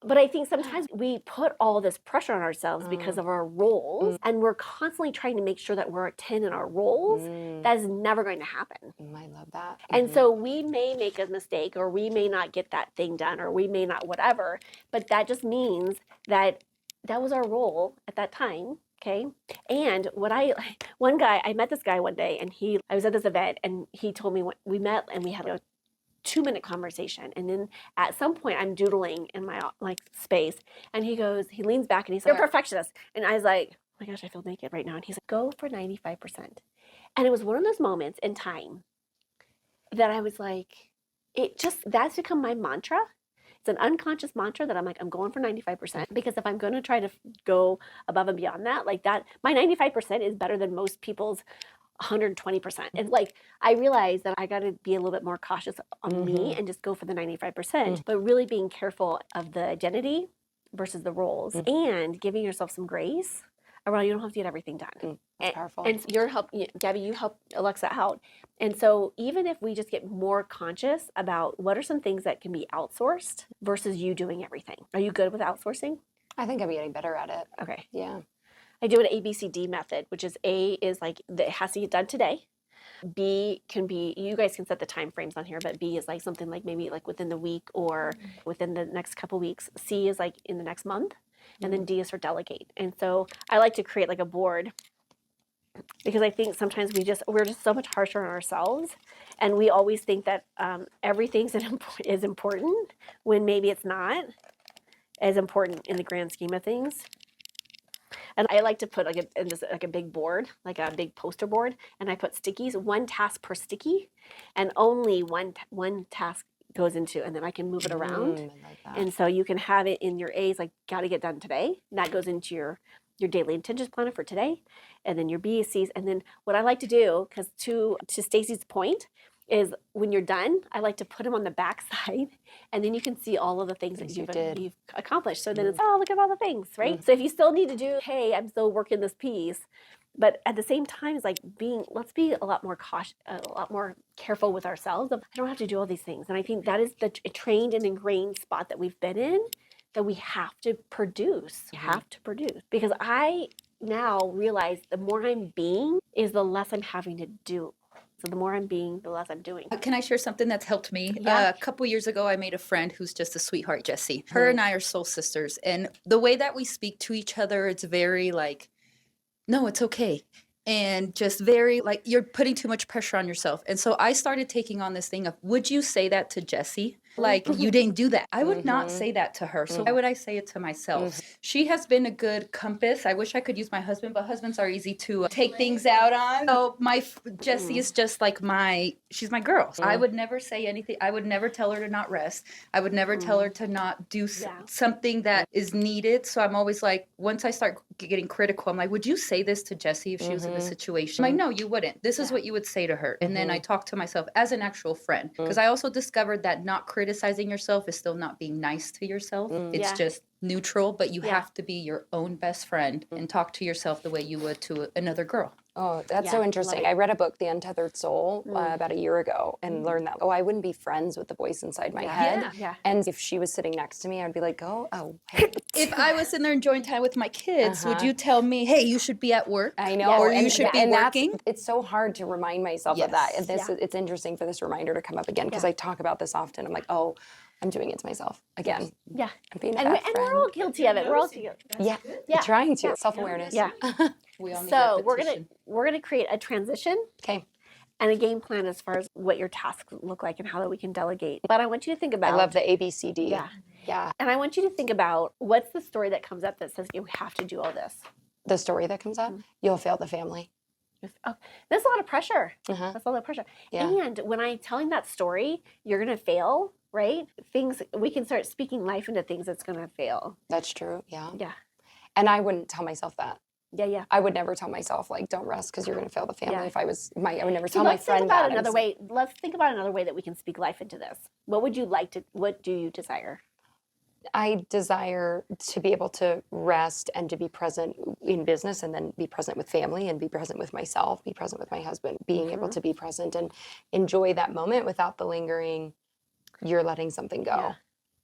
But I think sometimes we put all this pressure on ourselves because of our roles, and we're constantly trying to make sure that we're a 10 in our roles. That is never going to happen. I love that. And so we may make a mistake, or we may not get that thing done, or we may not whatever, but that just means that that was our role at that time. Okay. And I met this guy one day, and I was at this event, and he told me, we met and we had a 2-minute conversation. And then at some point I'm doodling in my space, and he leans back and he's like, "You're a perfectionist." And I was like, "Oh my gosh, I feel naked right now." And he's like, "Go for 95%. And it was one of those moments in time that I was like, that's become my mantra. It's an unconscious mantra that I'm like, I'm going for 95%, because if I'm going to try to go above and beyond that, my 95% is better than most people's 120%. And I realized that I got to be a little bit more cautious on me and just go for the 95%, but really being careful of the identity versus the roles, and giving yourself some grace around, you don't have to get everything done. That's powerful. And Gabby, you help Alexa out. And so even if we just get more conscious about what are some things that can be outsourced versus you doing everything. Are you good with outsourcing? I think I'm getting better at it. Okay. Yeah. I do an ABCD method, which is A is like it has to get done today. B can be, you guys can set the time frames on here, but B is like something like maybe like within the week or within the next couple weeks. C is like in the next month, and then D is for delegate. And so I like to create like a board because I think sometimes we're just so much harsher on ourselves, and we always think that everything is important when maybe it's not as important in the grand scheme of things. And I like to put like a big board, like a big poster board, and I put stickies, 1 task per sticky, and only one task goes into, and then I can move it around. I like that. And so you can have it in your A's, like got to get done today. And that goes into your daily intentions planner for today, and then your B's, C's, and then what I like to do, because to Stacy's point, is when you're done, I like to put them on the back side, and then you can see all of the things that you've accomplished. So then it's, oh, look at all the things, right? So if you still need to do, hey, I'm still working this piece, but at the same time, it's like let's be a lot more cautious, a lot more careful with ourselves. I don't have to do all these things. And I think that is the trained and ingrained spot that we've been in, that we have to produce. We have to produce. Because I now realize the more I'm being is the less I'm having to do. So the more I'm being, the less I'm doing. Can I share something that's helped me? Yeah. A couple years ago, I made a friend who's just a sweetheart, Jessie. Her and I are soul sisters. And the way that we speak to each other, it's very like, no, it's okay. And just very like, you're putting too much pressure on yourself. And so I started taking on this thing of, would you say that to Jessie? Like, you didn't do that. I would not say that to her. So why would I say it to myself? She has been a good compass. I wish I could use my husband, but husbands are easy to take things out on. So Jessie is just like she's my girl. I would never say anything. I would never tell her to not rest. I would never tell her to not do something that is needed. So I'm always like, once I start getting critical, I'm like, would you say this to Jessie if she was in this situation? I'm like, no, you wouldn't. This is what you would say to her. And then I talk to myself as an actual friend. Because I also discovered that not criticizing yourself is still not being nice to yourself. It's just neutral, but you have to be your own best friend and talk to yourself the way you would to another girl. Oh, that's so interesting. I read a book, The Untethered Soul, about a year ago and learned that, I wouldn't be friends with the voice inside my head. Yeah. And if she was sitting next to me, I'd be like, hey. If I was in there enjoying time with my kids, would you tell me, hey, you should be at work? I know. Or you should be working? It's so hard to remind myself of that. And it's interesting for this reminder to come up again because I talk about this often. I'm like, I'm doing it to myself again. Yeah. I'm being a And bad friend. we're all guilty of it. We're all guilty. Yeah. Trying to. Self-awareness. Yeah. We all need So repetition. we're gonna create a transition. Okay. And a game plan as far as what your tasks look like and how that we can delegate. But I want you to think about. I love the ABCD. Yeah. Yeah. And I want you to think about what's the story that comes up that says you have to do all this. The story that comes up, you'll fail the family. Oh, that's a lot of pressure. That's a lot of pressure. Yeah. And when I'm telling that story, you're gonna fail, right? We can start speaking life into things that's gonna fail. That's true. Yeah. Yeah. And I wouldn't tell myself that. Yeah. I would never tell myself like, don't rest because you're going to fail the family. Yeah. If I would never So tell my let's friend think about that. another way. Let's think about another way that we can speak life into this. What do you desire? I desire to be able to rest and to be present in business and then be present with family and be present with myself, be present with my husband, being able to be present and enjoy that moment without the lingering, you're letting something go. Yeah.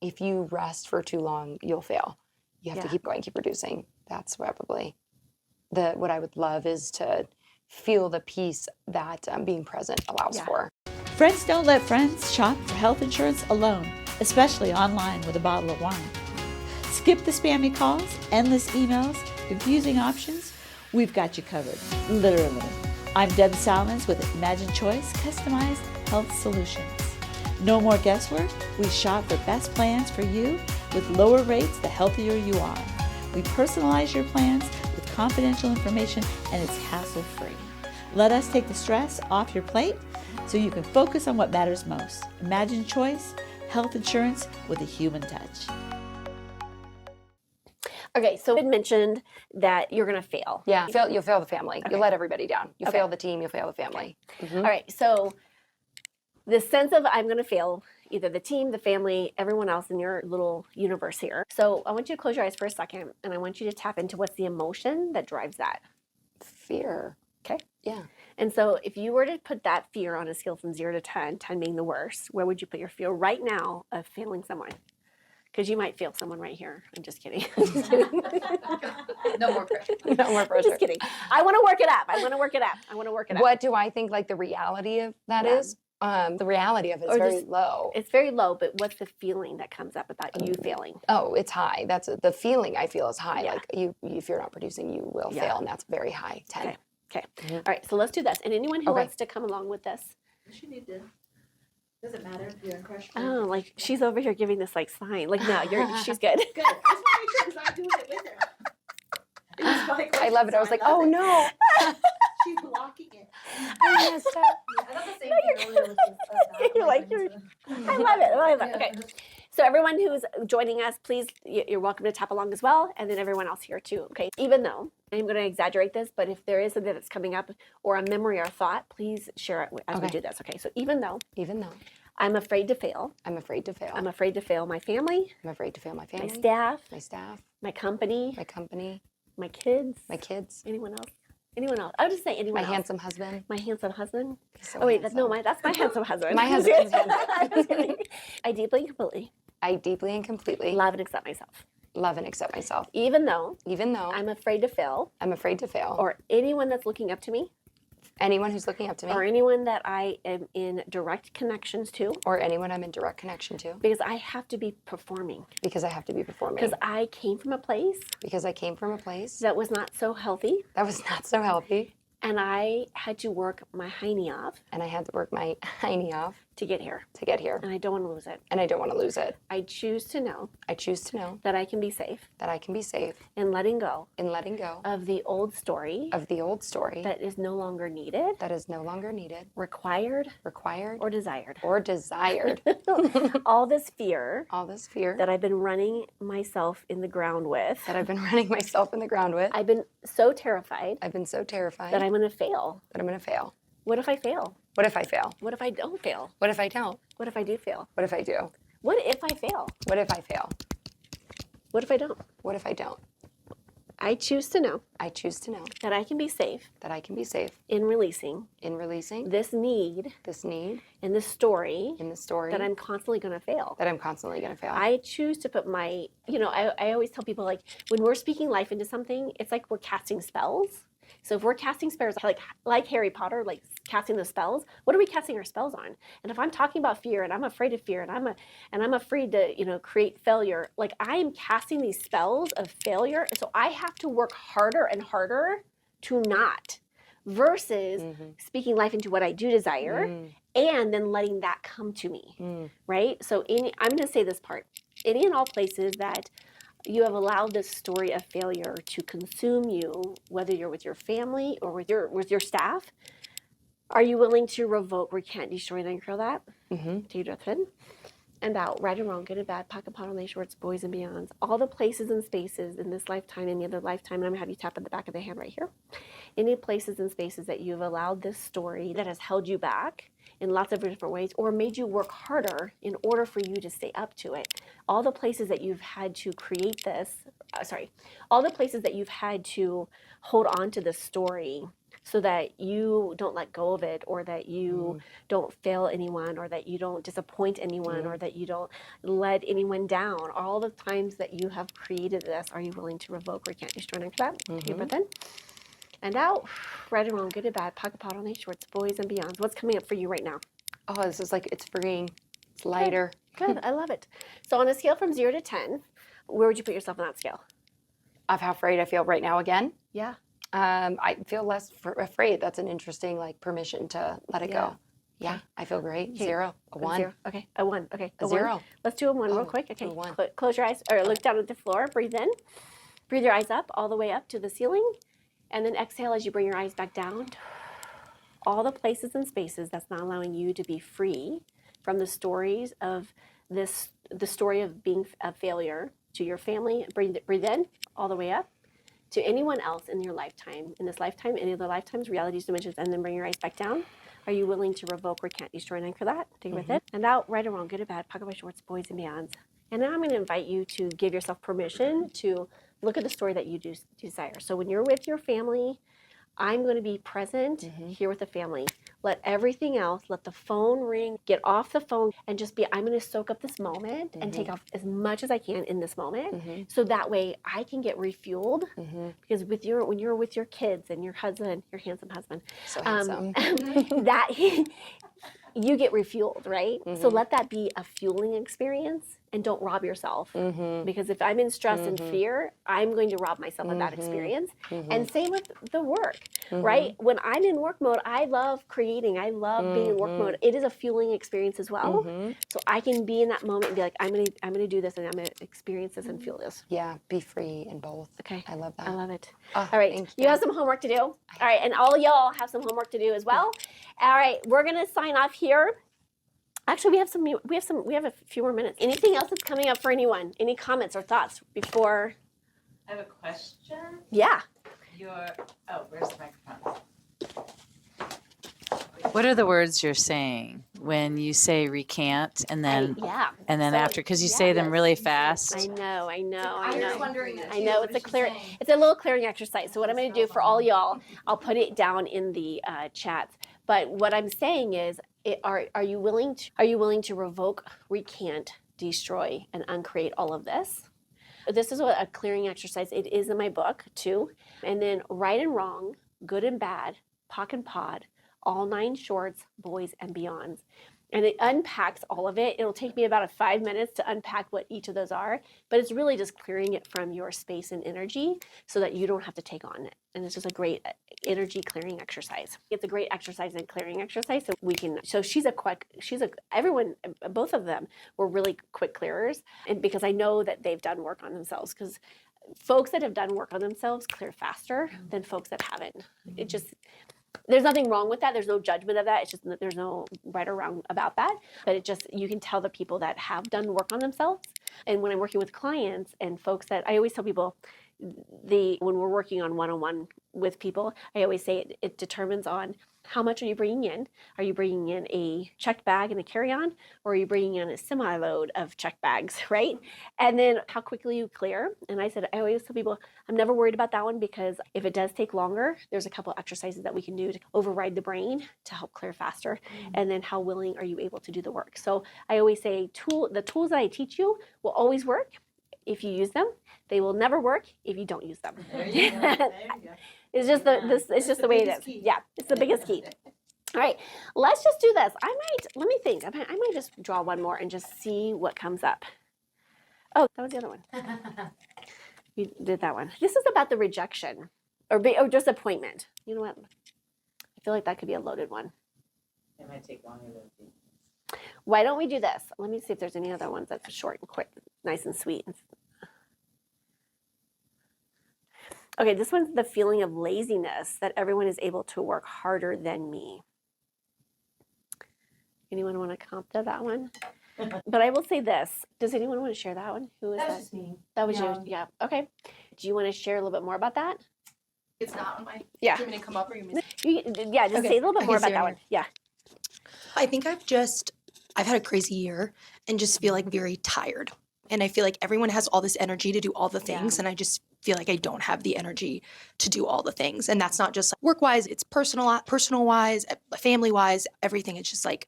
If you rest for too long, you'll fail. You have to keep going, keep producing. That's probably what I would love is to feel the peace that being present allows for. Friends don't let friends shop for health insurance alone, especially online with a bottle of wine. Skip the spammy calls, endless emails, confusing options. We've got you covered, literally. I'm Deb Salmons with Imagine Choice Customized Health Solutions. No more guesswork. We shop for best plans for you with lower rates the healthier you are. We personalize your plans with confidential information and it's hassle-free. Let us take the stress off your plate so you can focus on what matters most. Imagine Choice, health insurance with a human touch. Okay, so it mentioned that you're going to fail. Yeah, you'll fail the family. You'll let everybody down. You'll fail the team. You'll fail the family. All right, so the sense of I'm going to fail either the team, the family, everyone else in your little universe here. So I want you to close your eyes for a second, and I want you to tap into what's the emotion that drives that. Fear. Okay? Yeah. And so if you were to put that fear on a scale from 0 to 10, 10 being the worst, where would you put your fear right now of failing someone? Because you might feel someone right here. I'm just kidding. No more pressure. No more I'm pressure. just kidding. I want to work it up. What do I think like the reality of that is? The reality of it is Or very just- low. It's very low, but what's the feeling that comes up about you failing? Oh, it's high. That's the feeling I feel is high. Yeah. Like if you're not producing, you will Yeah. fail, and that's very high. 10. Okay. All right. So let's do this. And anyone who Okay. wants to come along with this. You need to. Doesn't matter if you're in crush. Oh, like she's over here giving this like sign. Like no, she's good. Good. I just want to make sure because I'm doing it with her. It was my I love it. I was like, love oh it. no. She's blocking it. I messed up. I thought the same thing earlier with this. You're like, I love it. I love it. Okay. So everyone who's joining us, please, you're welcome to tap along as well. And then everyone else here too. Okay. Even though I'm going to exaggerate this, but if there is something that's coming up or a memory or a thought, please share it as we Okay. do this. Okay. So even though Even though I'm afraid to fail, I'm afraid to fail. I'm afraid to fail my family, I'm afraid to fail my my family, staff, my staff, my company, my company, my kids, my kids, anyone else. Anyone else? I would just say anyone my else. handsome husband. My handsome husband. He's so Oh wait, handsome. that's my handsome husband. My husband's Just kidding. I deeply and completely I deeply and completely love and accept myself, love and accept myself, even though even though I'm afraid to fail, I'm afraid to fail, or anyone that's looking up to me, anyone who's looking up to me, or anyone that I am in direct connections to, or anyone I'm in direct connection to, because I have to be performing. because I have to be performing. Because I came from a place Because I came from a place that was not so healthy, that was not so healthy, and I had to work my hiney off and I had to work my hiney off to get here, to get here, and I don't want to lose it. and I don't want to lose it. I choose to know I choose to know that I can be safe that I can be safe in letting go in letting go of the old story of the old story that is no longer needed, that is no longer needed, required, required, or desired. or desired. All this fear All this fear that I've been running myself in the ground with, that I've been running myself in the ground with. I've been so terrified I've been so terrified that I'm going to fail. that I'm going to fail. What if I fail? What if I fail? What if I don't fail? What if I don't? What if I do fail? What if I do? What if I fail? What if I fail? What if I don't? What if I don't? I choose to know I choose to know that I can be safe that I can be safe in releasing in releasing this need this need and this story in the story that I'm constantly going to fail. that I'm constantly going to fail. I choose to put my, I always tell people, like, when we're speaking life into something, it's like we're casting spells. So if we're casting spells, like Harry Potter, like casting the spells, what are we casting our spells on? And if I'm talking about fear and I'm afraid of fear and I'm afraid to, create failure, like I am casting these spells of failure. And so I have to work harder and harder to not, versus speaking life into what I do desire and then letting that come to me, right? So I'm going to say this part, any and all places that you have allowed this story of failure to consume you, whether you're with your family or with your staff, are you willing to revoke, recant, destroy, and uncurl that? Take a breath in and out, right and wrong, good and bad, pocket, pot, on the shorts, boys and beyonds, all the places and spaces in this lifetime, any other lifetime, and I'm going to have you tap on the back of the hand right here. Any places and spaces that you've allowed this story that has held you back in lots of different ways or made you work harder in order for you to stay up to it. All the places that you've had to create this, all the places that you've had to hold on to this story so that you don't let go of it, or that you don't fail anyone, or that you don't disappoint anyone, or that you don't let anyone down. All the times that you have created this, are you willing to revoke, recant, destroy, and uncurl that? Take a breath in and out, right and wrong, good and bad, pocket, pot, on the shorts, boys and beyonds. What's coming up for you right now? Oh, this is like, it's freeing. It's lighter. Good, I love it. So on a scale from 0 to 10, where would you put yourself on that scale? Of how afraid I feel right now again. Yeah. I feel less afraid. That's an interesting permission to let it Yeah. go. Yeah, I feel great. Okay. 0, a 1. 0. Okay, a 1. Okay, A 0. Let's do a 1 real Oh, quick. Okay, a 1. Close your eyes, or look down at the floor. Breathe in. Breathe your eyes up, all the way up to the ceiling. And then exhale as you bring your eyes back down. All the places and spaces that's not allowing you to be free from the stories of the story of being a failure to your family. Breathe in, all the way up. To anyone else in your lifetime, in this lifetime, any other lifetimes, realities, dimensions, and then bring your eyes back down. Are you willing to revoke, recant, destroy, and anchor that? Take it with it. And out, right or wrong, good or bad, pocket by shorts, boys and beyonds. And now I'm going to invite you to give yourself permission to look at the story that you do desire. So when you're with your family, I'm going to be present here with the family. let everything else, let the phone ring, get off the phone and just be, I'm going to soak up this moment and take off as much as I can in this moment. So that way I can get refueled because when you're with your kids and your husband, your handsome husband, So handsome. that you get refueled, right? So let that be a fueling experience and don't rob yourself. Because if I'm in stress and fear, I'm going to rob myself of that experience. And same with the work, right? When I'm in work mode, I love creating. I love being in work mode. It is a fueling experience as well. So I can be in that moment and be like, I'm gonna do this and I'm gonna experience this and feel this. Yeah, be free in both. Okay. I love that. I love it. Oh, All right. thank You have some homework to do. All right. And all y'all have some homework to do as well. All right. We're going to sign off here. Actually, we have a few more minutes. Anything else that's coming up for anyone? Any comments or thoughts before? I have a question. Yeah. Where's the microphone? What are the words you're saying when you say recant and then after, because you say them really fast? I know. I was wondering that I know it's a little clearing exercise. So what I'm going to do for all y'all, I'll put it down in the chats. But what I'm saying is, are you willing to revoke, recant, destroy, and uncreate all of this? This is what a clearing exercise. It is in my book too. And then right and wrong, good and bad, POC and POD, all 9 shorts, boys and beyonds. And it unpacks all of it. It'll take me about 5 minutes to unpack what each of those are, but it's really just clearing it from your space and energy so that you don't have to take on it. And it's just a great energy clearing exercise. It's a great exercise and clearing exercise. Everyone, both of them were really quick clearers. And because I know that they've done work on themselves, because folks that have done work on themselves clear faster than folks that haven't. There's nothing wrong with that. There's no judgment of that. It's just that there's no right or wrong about that. But you can tell the people that have done work on themselves. And when I'm working with clients and folks that, I always tell people, when we're working on one-on-one with people, I always say it determines on how much are you bringing in? Are you bringing in a checked bag and a carry-on, or are you bringing in a semi-load of checked bags, right? And then how quickly you clear. And I always tell people, I'm never worried about that one, because if it does take longer, there's a couple exercises that we can do to override the brain to help clear faster. And then how willing are you able to do the work? So I always say the tools that I teach you will always work if you use them. They will never work if you don't use them. There you go. There you go. It's just the way it is. Key. Yeah, it's the biggest key. All right, let's just do this. Let me think. I might just draw one more and just see what comes up. Oh, that was the other one. We did that one. This is about the rejection or disappointment. You know what? I feel like that could be a loaded one. It might take longer than Why don't we do this? Let me see if there's any other ones that's short and quick, nice and sweet. Okay, this one's the feeling of laziness, that everyone is able to work harder than me. Anyone want to comp to that one? But I will say this. Does anyone want to share that one? Who is that? That was just me. That was you. Yeah. Okay. Do you want to share a little bit more about that? It's not on my. Yeah. Do you want me to come up or you? Just say a little bit more about that one. Yeah. I think I've had a crazy year and just feel like very tired. And I feel like everyone has all this energy to do all the things. And I just feel like I don't have the energy to do all the things. And that's not just like work-wise, it's personal-wise, family-wise, everything. It's just like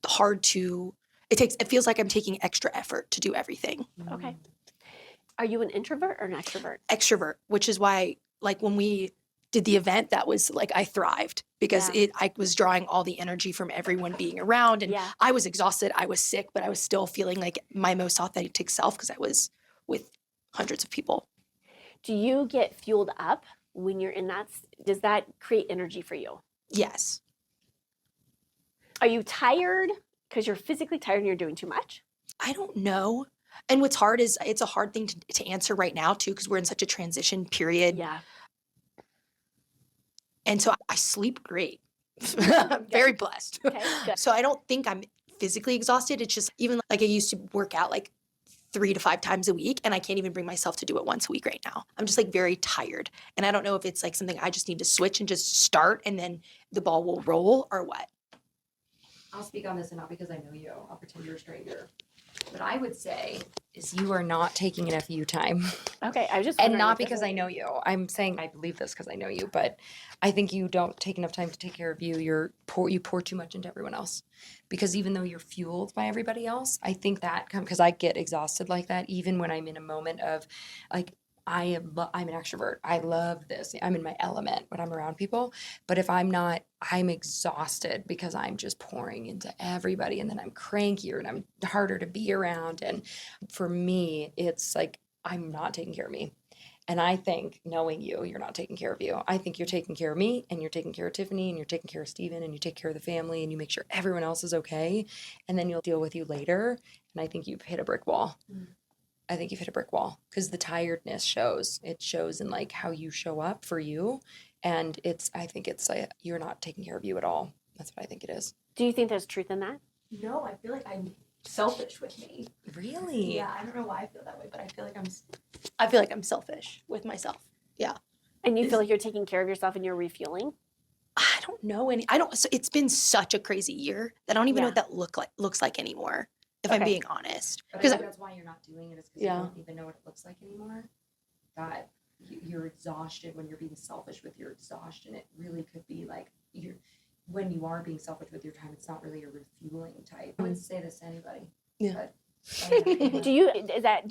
hard to, it feels like I'm taking extra effort to do everything. Okay. Are you an introvert or an extrovert? Extrovert, which is why, like, when we did the event, that was like, I thrived because I was drawing all the energy from everyone being around, and I was exhausted, I was sick, but I was still feeling like my most authentic self because I was with hundreds of people. Do you get fueled up when you're in that? Does that create energy for you? Yes. Are you tired because you're physically tired and you're doing too much? I don't know. And what's hard is it's a hard thing to answer right now too, because we're in such a transition period. Yeah. And so I sleep great. Very blessed. Okay, good. So I don't think I'm physically exhausted. It's just, even like I used to work out like 3 to 5 times a week, and I can't even bring myself to do it once a week right now. I'm just like very tired. And I don't know if it's like something I just need to switch and just start and then the ball will roll, or what. I'll speak on this, and not because I know you. I'll pretend you're a stranger. What I would say is you are not taking enough you time. Okay, I was just And wondering not if this because I know you. I'm saying I believe this because I know you, but I think you don't take enough time to take care of you. You pour too much into everyone else. Because even though you're fueled by everybody else, I think that because I get exhausted like that, even when I'm in a moment of like I'm an extrovert. I love this. I'm in my element when I'm around people. But if I'm not, I'm exhausted because I'm just pouring into everybody, and then I'm crankier and I'm harder to be around. And for me, it's like I'm not taking care of me. And I think knowing you're not taking care of you. I think you're taking care of me, and you're taking care of Tiffany, and you're taking care of Steven, and you take care of the family, and you make sure everyone else is okay. And then you'll deal with you later. And I think you've hit a brick wall. I think you've hit a brick wall because the tiredness shows. It shows in like how you show up for you. And I think it's like you're not taking care of you at all. That's what I think it is. Do you think there's truth in that? No, I feel like I'm selfish with me. Really? Yeah, I don't know why I feel that way, but I feel like I'm selfish with myself. Yeah. And you feel like you're taking care of yourself and you're refueling? I don't know so it's been such a crazy year that I don't even know what that looks like anymore, if I'm being honest. Because that's why you're not doing it, is because Yeah. you don't even know what it looks like anymore. That you're exhausted when you're being selfish with your exhaustion. It really could be like when you are being selfish with your time, it's not really a refueling type. I wouldn't say this to anybody. Yeah. But, Do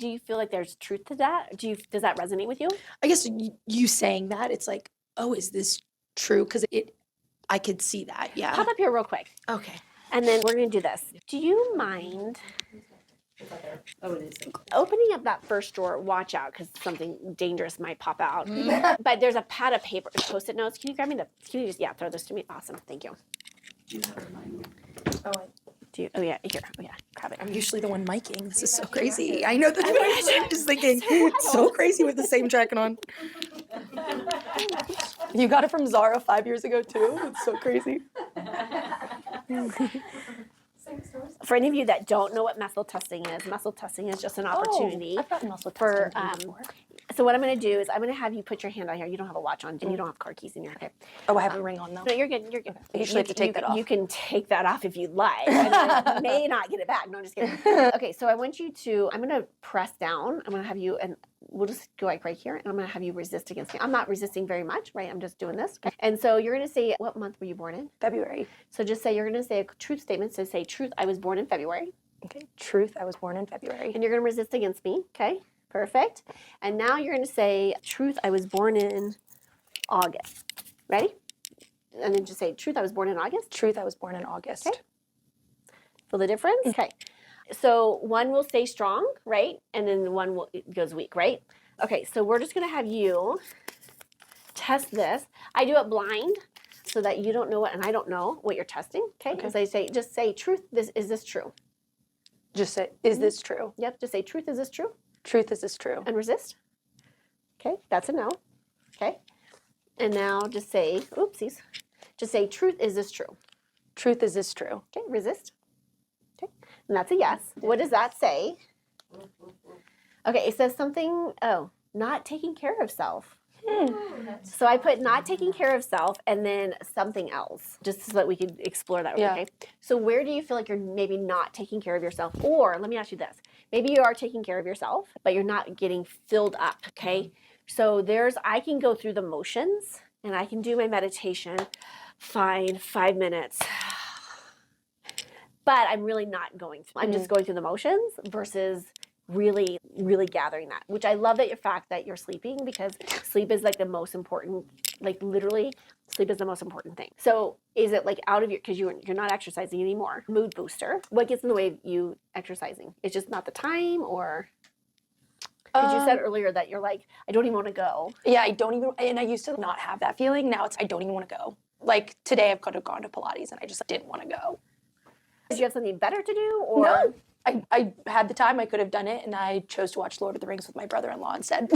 you feel like there's truth to that? Does that resonate with you? I guess you saying that, it's like, oh, is this true? Because I could see that. Yeah. Pop up here real quick. Okay. And then we're going to do this. Do you mind opening up that first drawer? Watch out, because something dangerous might pop out. But there's a pad of paper, Post-it notes. Can you grab me can you just, throw this to me? Awesome. Thank you. Oh, yeah, here. Oh, yeah, grab it. I'm usually the one miking. This is so crazy. I know that I'm just thinking, it's so crazy with the same jacket on. You got it from Zara 5 years ago, too? It's so crazy. For any of you that don't know what muscle testing is just an opportunity I've gotten muscle for testing before. so what I'm going to do is I'm going to have you put your hand on here. You don't have a watch on, and you don't have car keys in your hair. Oh, I have a ring on though. No, you're good. You're good. I usually have to take that off. You can take that off if you'd like. You may not get it back. No, I'm just kidding. Okay, so I want you to, I'm going to press down. I'm going to have you, and we'll just go like right here, and I'm going to have you resist against me. I'm not resisting very much, right? I'm just doing this. Okay. And so you're going to say, what month were you born in? February. So just say, you're going to say a truth statement. So say, truth, I was born in February. Okay. Truth, I was born in February. And you're going to resist against me. Okay. Perfect. And now you're going to say, truth, I was born in August. Ready? And then just say, truth, I was born in August. Truth, I was born in August. Okay. Feel the difference? Okay. So one will stay strong, right? And then one goes weak, right? Okay, so we're just going to have you test this. I do it blind so that you don't know what, and I don't know what you're testing. Okay. As I say, just say, truth, is this true? Just say, is this true? Yep, just say, truth, is this true? Truth, is this true? And resist. Okay, that's a no. Okay. And now just say, oopsies. Just say, truth, is this true? Truth, is this true? Okay, resist. Okay, and that's a yes. What does that say? Okay, it says something, not taking care of self. So I put not taking care of self and then something else, just so that we could explore that. Yeah. Okay. So where do you feel like you're maybe not taking care of yourself? Or let me ask you this. Maybe you are taking care of yourself, but you're not getting filled up. Okay. So I can go through the motions and I can do my meditation, fine, 5 minutes. But I'm really not going through. I'm just going through the motions versus really, really gathering that, which I love the fact that you're sleeping, because sleep is like the most important, like literally sleep is the most important thing. So is it like out of because you're not exercising anymore, mood booster? What gets in the way of you exercising? It's just not the time, or because you said earlier that you're like, I don't even want to go. Yeah, and I used to not have that feeling. Now it's, I don't even want to go. Like today I could have gone to Pilates and I just didn't want to go. Did you have something better to do, or? No. I had the time, I could have done it, and I chose to watch Lord of the Rings with my brother-in-law instead.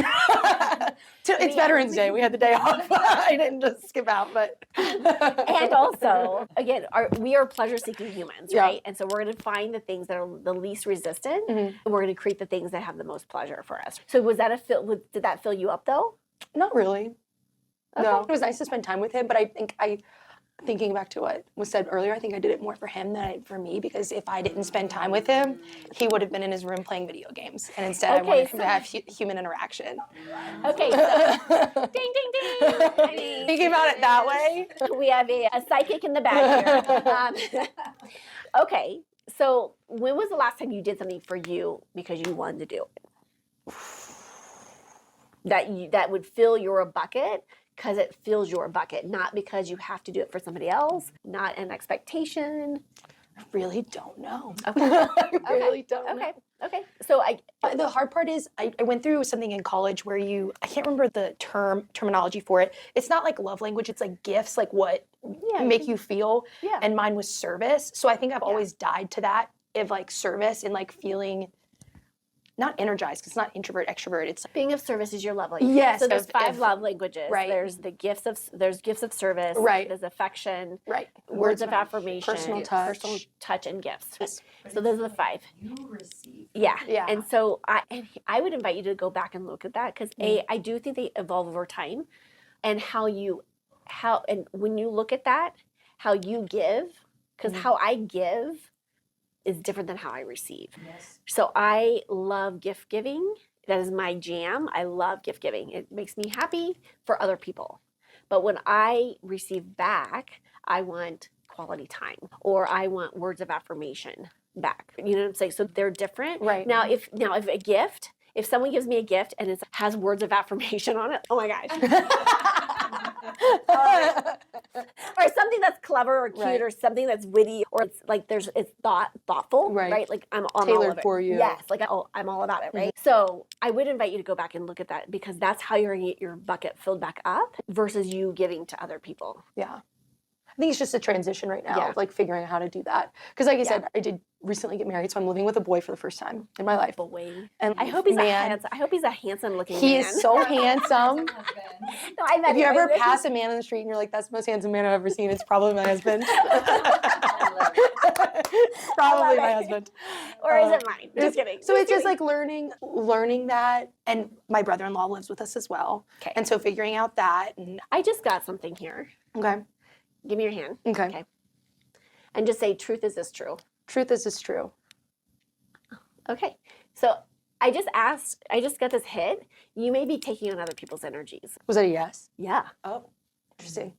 It's Veterans Day. We had the day off. I didn't just skip out, but. And also, again, we are pleasure-seeking humans, Yeah. right? And so we're going to find the things that are the least resistant, and we're going to create the things that have the most pleasure for us. So was that did that fill you up, though? Not really. Okay. No. It was nice to spend time with him, but I think thinking back to what was said earlier, I think I did it more for him than for me, because if I didn't spend time with him, he would have been in his room playing video games. And instead I wanted him to have human interaction. Okay, so ding, ding, ding. I mean, Thinking about it that way. we have a psychic in the back here. Okay, so when was the last time you did something for you because you wanted to do it? That would fill your bucket because it fills your bucket, not because you have to do it for somebody else, not an expectation. I really don't know. Okay. I really don't know. Okay. So the hard part is I went through something in college where I can't remember the terminology for it. It's not like love language. It's like gifts, like what make you feel. Yeah. And mine was service. So I think I've always died to that, of like service and like feeling not energized, because it's not introvert, extrovert. It's being of service is your love language. Yes. So there's 5 love languages. Right. There's gifts of service. Right. There's affection. Right. Words of affirmation. Personal touch. And gifts. So those are the 5. You receive. Yeah. Yeah. And so I would invite you to go back and look at that, because I do think they evolve over time, and and when you look at that, how you give, because how I give is different than how I receive. Yes. So I love gift giving. That is my jam. I love gift giving. It makes me happy for other people. But when I receive back, I want quality time, or I want words of affirmation back. You know what I'm saying? So they're different. Right. Now, if a gift, if someone gives me a gift and it has words of affirmation on it, oh my gosh. Or something that's clever or cute, or something that's witty, or it's like it's thoughtful, right? Like I'm on all Tailored of it. for you. Yes, like I'm all about it, right? So I would invite you to go back and look at that, because that's how you're gonna get your bucket filled back up versus you giving to other people. Yeah. I think it's just a transition right now, of like figuring out how to do that. Because like I said, I did recently get married, so I'm living with a boy for the first time in my life. Boy. And I hope he's a handsome looking man. He is so handsome. No, I met If you him. ever pass a man on the street and you're like, that's the most handsome man I've ever seen, it's probably my husband. Probably my husband. Or is it mine? Just kidding. So it's just like learning that. And my brother-in-law lives with us as well. Okay. And so figuring out that. And I just got something here. okay. Give me your hand. Okay. And just say, truth is this true. Truth is this true. Okay. So I just got this hit. You may be taking on other people's energies. Was that a yes? Yeah. Oh, interesting.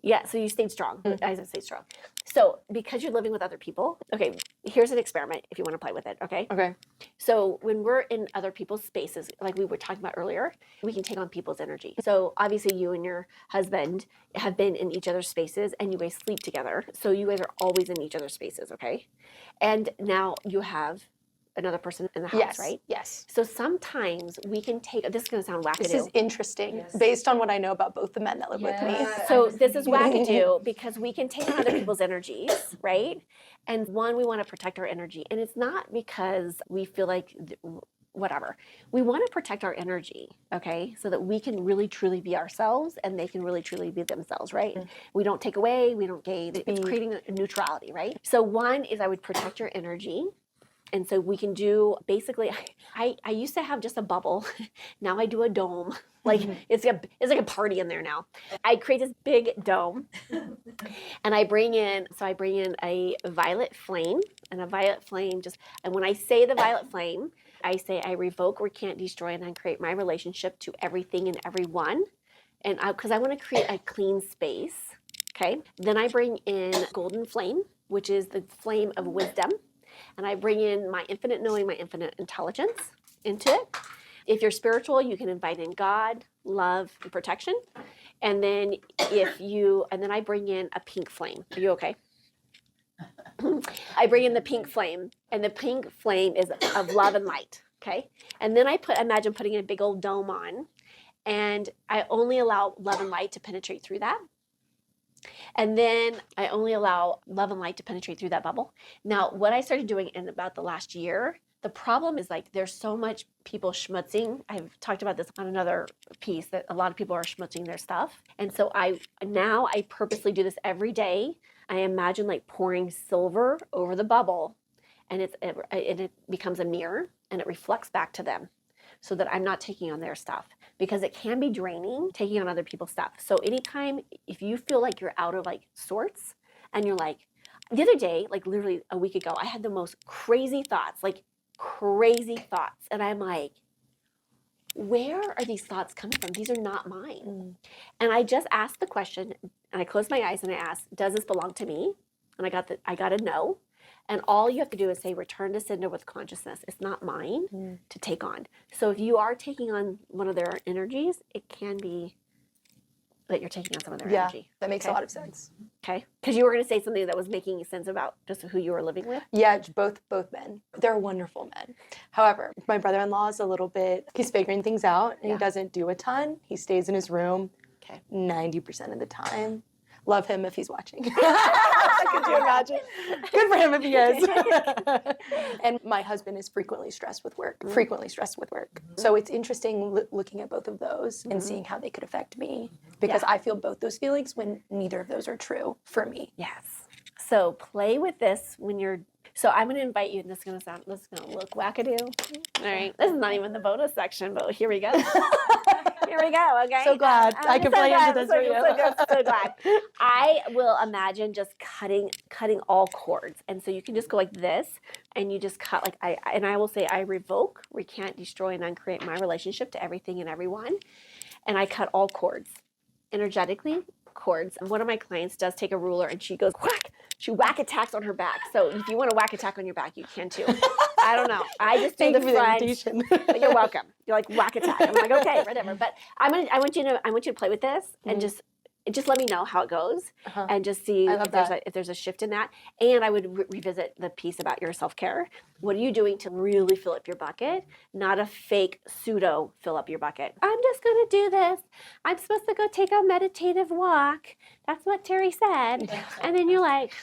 Yeah, so you stayed strong. I said stay strong. So because you're living with other people, okay, here's an experiment if you want to play with it, okay? Okay. So when we're in other people's spaces, like we were talking about earlier, we can take on people's energy. So obviously you and your husband have been in each other's spaces, and you guys sleep together. So you guys are always in each other's spaces, okay? And now you have another person in the house, right? Yes. So sometimes we can take, this is going to sound wackadoo. This is interesting based on what I know about both the men that live with me. So this is wackadoo because we can take on other people's energies, right? And one, we want to protect our energy. And it's not because we feel like whatever. We want to protect our energy, okay? So that we can really truly be ourselves and they can really truly be themselves, right? We don't take away, we don't gain. It's creating a neutrality, right? So one is I would protect your energy. And so we can do, basically, I used to have just a bubble. Now I do a dome. Like it's like a party in there now. I create this big dome and I bring in a violet flame, and a violet flame and when I say the violet flame, I say I revoke, recant, destroy, and uncreate my relationship to everything and everyone. And because I want to create a clean space, okay? Then I bring in golden flame, which is the flame of wisdom. And I bring in my infinite knowing, my infinite intelligence into it. If you're spiritual, you can invite in God, love, and protection. And then I bring in a pink flame. Are you okay? I bring in the pink flame, and the pink flame is of love and light, okay? And then imagine putting a big old dome on, and I only allow love and light to penetrate through that. And then I only allow love and light to penetrate through that bubble. Now, what I started doing in about the last year, the problem is like there's so much people schmutzing. I've talked about this on another piece that a lot of people are schmutzing their stuff. And so I purposely do this every day. I imagine like pouring silver over the bubble, and it becomes a mirror, and it reflects back to them so that I'm not taking on their stuff. because it can be draining taking on other people's stuff. So anytime if you feel like you're out of like sorts and you're like, the other day, like literally a week ago, I had the most crazy thoughts, and I'm like, where are these thoughts coming from? These are not mine. And I just asked the question, and I closed my eyes and I asked, does this belong to me? And I got a no. And all you have to do is say, return to sender with consciousness. It's not mine to take on. So if you are taking on one of their energies, it can be that you're taking on some of their energy. That makes a lot of sense. Okay. Because you were going to say something that was making sense about just who you were living with. Yeah, both men. They're wonderful men. However, my brother-in-law is a little bit, he's figuring things out and he doesn't do a ton. He stays in his room 90% of the time. Love him if he's watching. Could you imagine? Good for him if he is. And my husband is frequently stressed with work. So it's interesting looking at both of those and seeing how they could affect me, because I feel both those feelings when neither of those are true for me. Yes. So play with this when you're, so I'm going to invite you, and this is going to look wackadoo. All right. This is not even the bonus section, but here we go. Here we go, okay? So glad I can play into this for you. So glad. I will imagine just cutting all cords. And so you can just go like this, and you just cut like I will say, I revoke, recant, destroy, and uncreate my relationship to everything and everyone. And I cut all cords, energetically cords. And one of my clients does take a ruler and she goes whack. She whack attacks on her back. So if you want to whack attack on your back, you can too. I don't know. I just do the front. You're welcome. You're like whack attack. I'm like, okay, whatever. But I want you to play with this and just let me know how it goes and just see if there's a shift in that. And I would revisit the piece about your self-care. What are you doing to really fill up your bucket? Not a fake pseudo fill up your bucket. I'm just going to do this. I'm supposed to go take a meditative walk. That's what Teri said. And then you're like,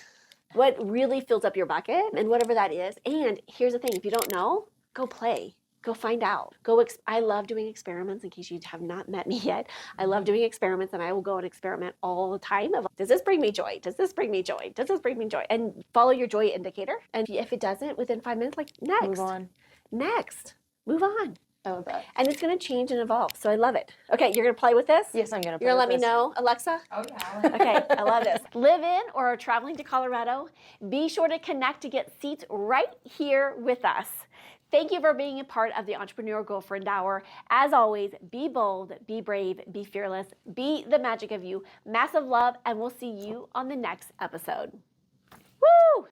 what really fills up your bucket and whatever that is. And here's the thing. If you don't know, go play. Go find out. I love doing experiments, in case you have not met me yet. I love doing experiments, and I will go and experiment all the time. Does this bring me joy? Does this bring me joy? Does this bring me joy? And follow your joy indicator. And if it doesn't, within 5 minutes, like next. Move on. Next. Move on. I love that. And it's going to change and evolve. So I love it. Okay, you're going to play with this? Yes, I'm going to play You're going with to let me know, Alexa? Oh, yeah. Okay, I love this. Live in or are traveling to Colorado? Be sure to connect to get seats right here with us. Thank you for being a part of the Entrepreneur Girlfriend Hour. As always, be bold, be brave, be fearless, be the magic of you. Massive love, and we'll see you on the next episode. Woo!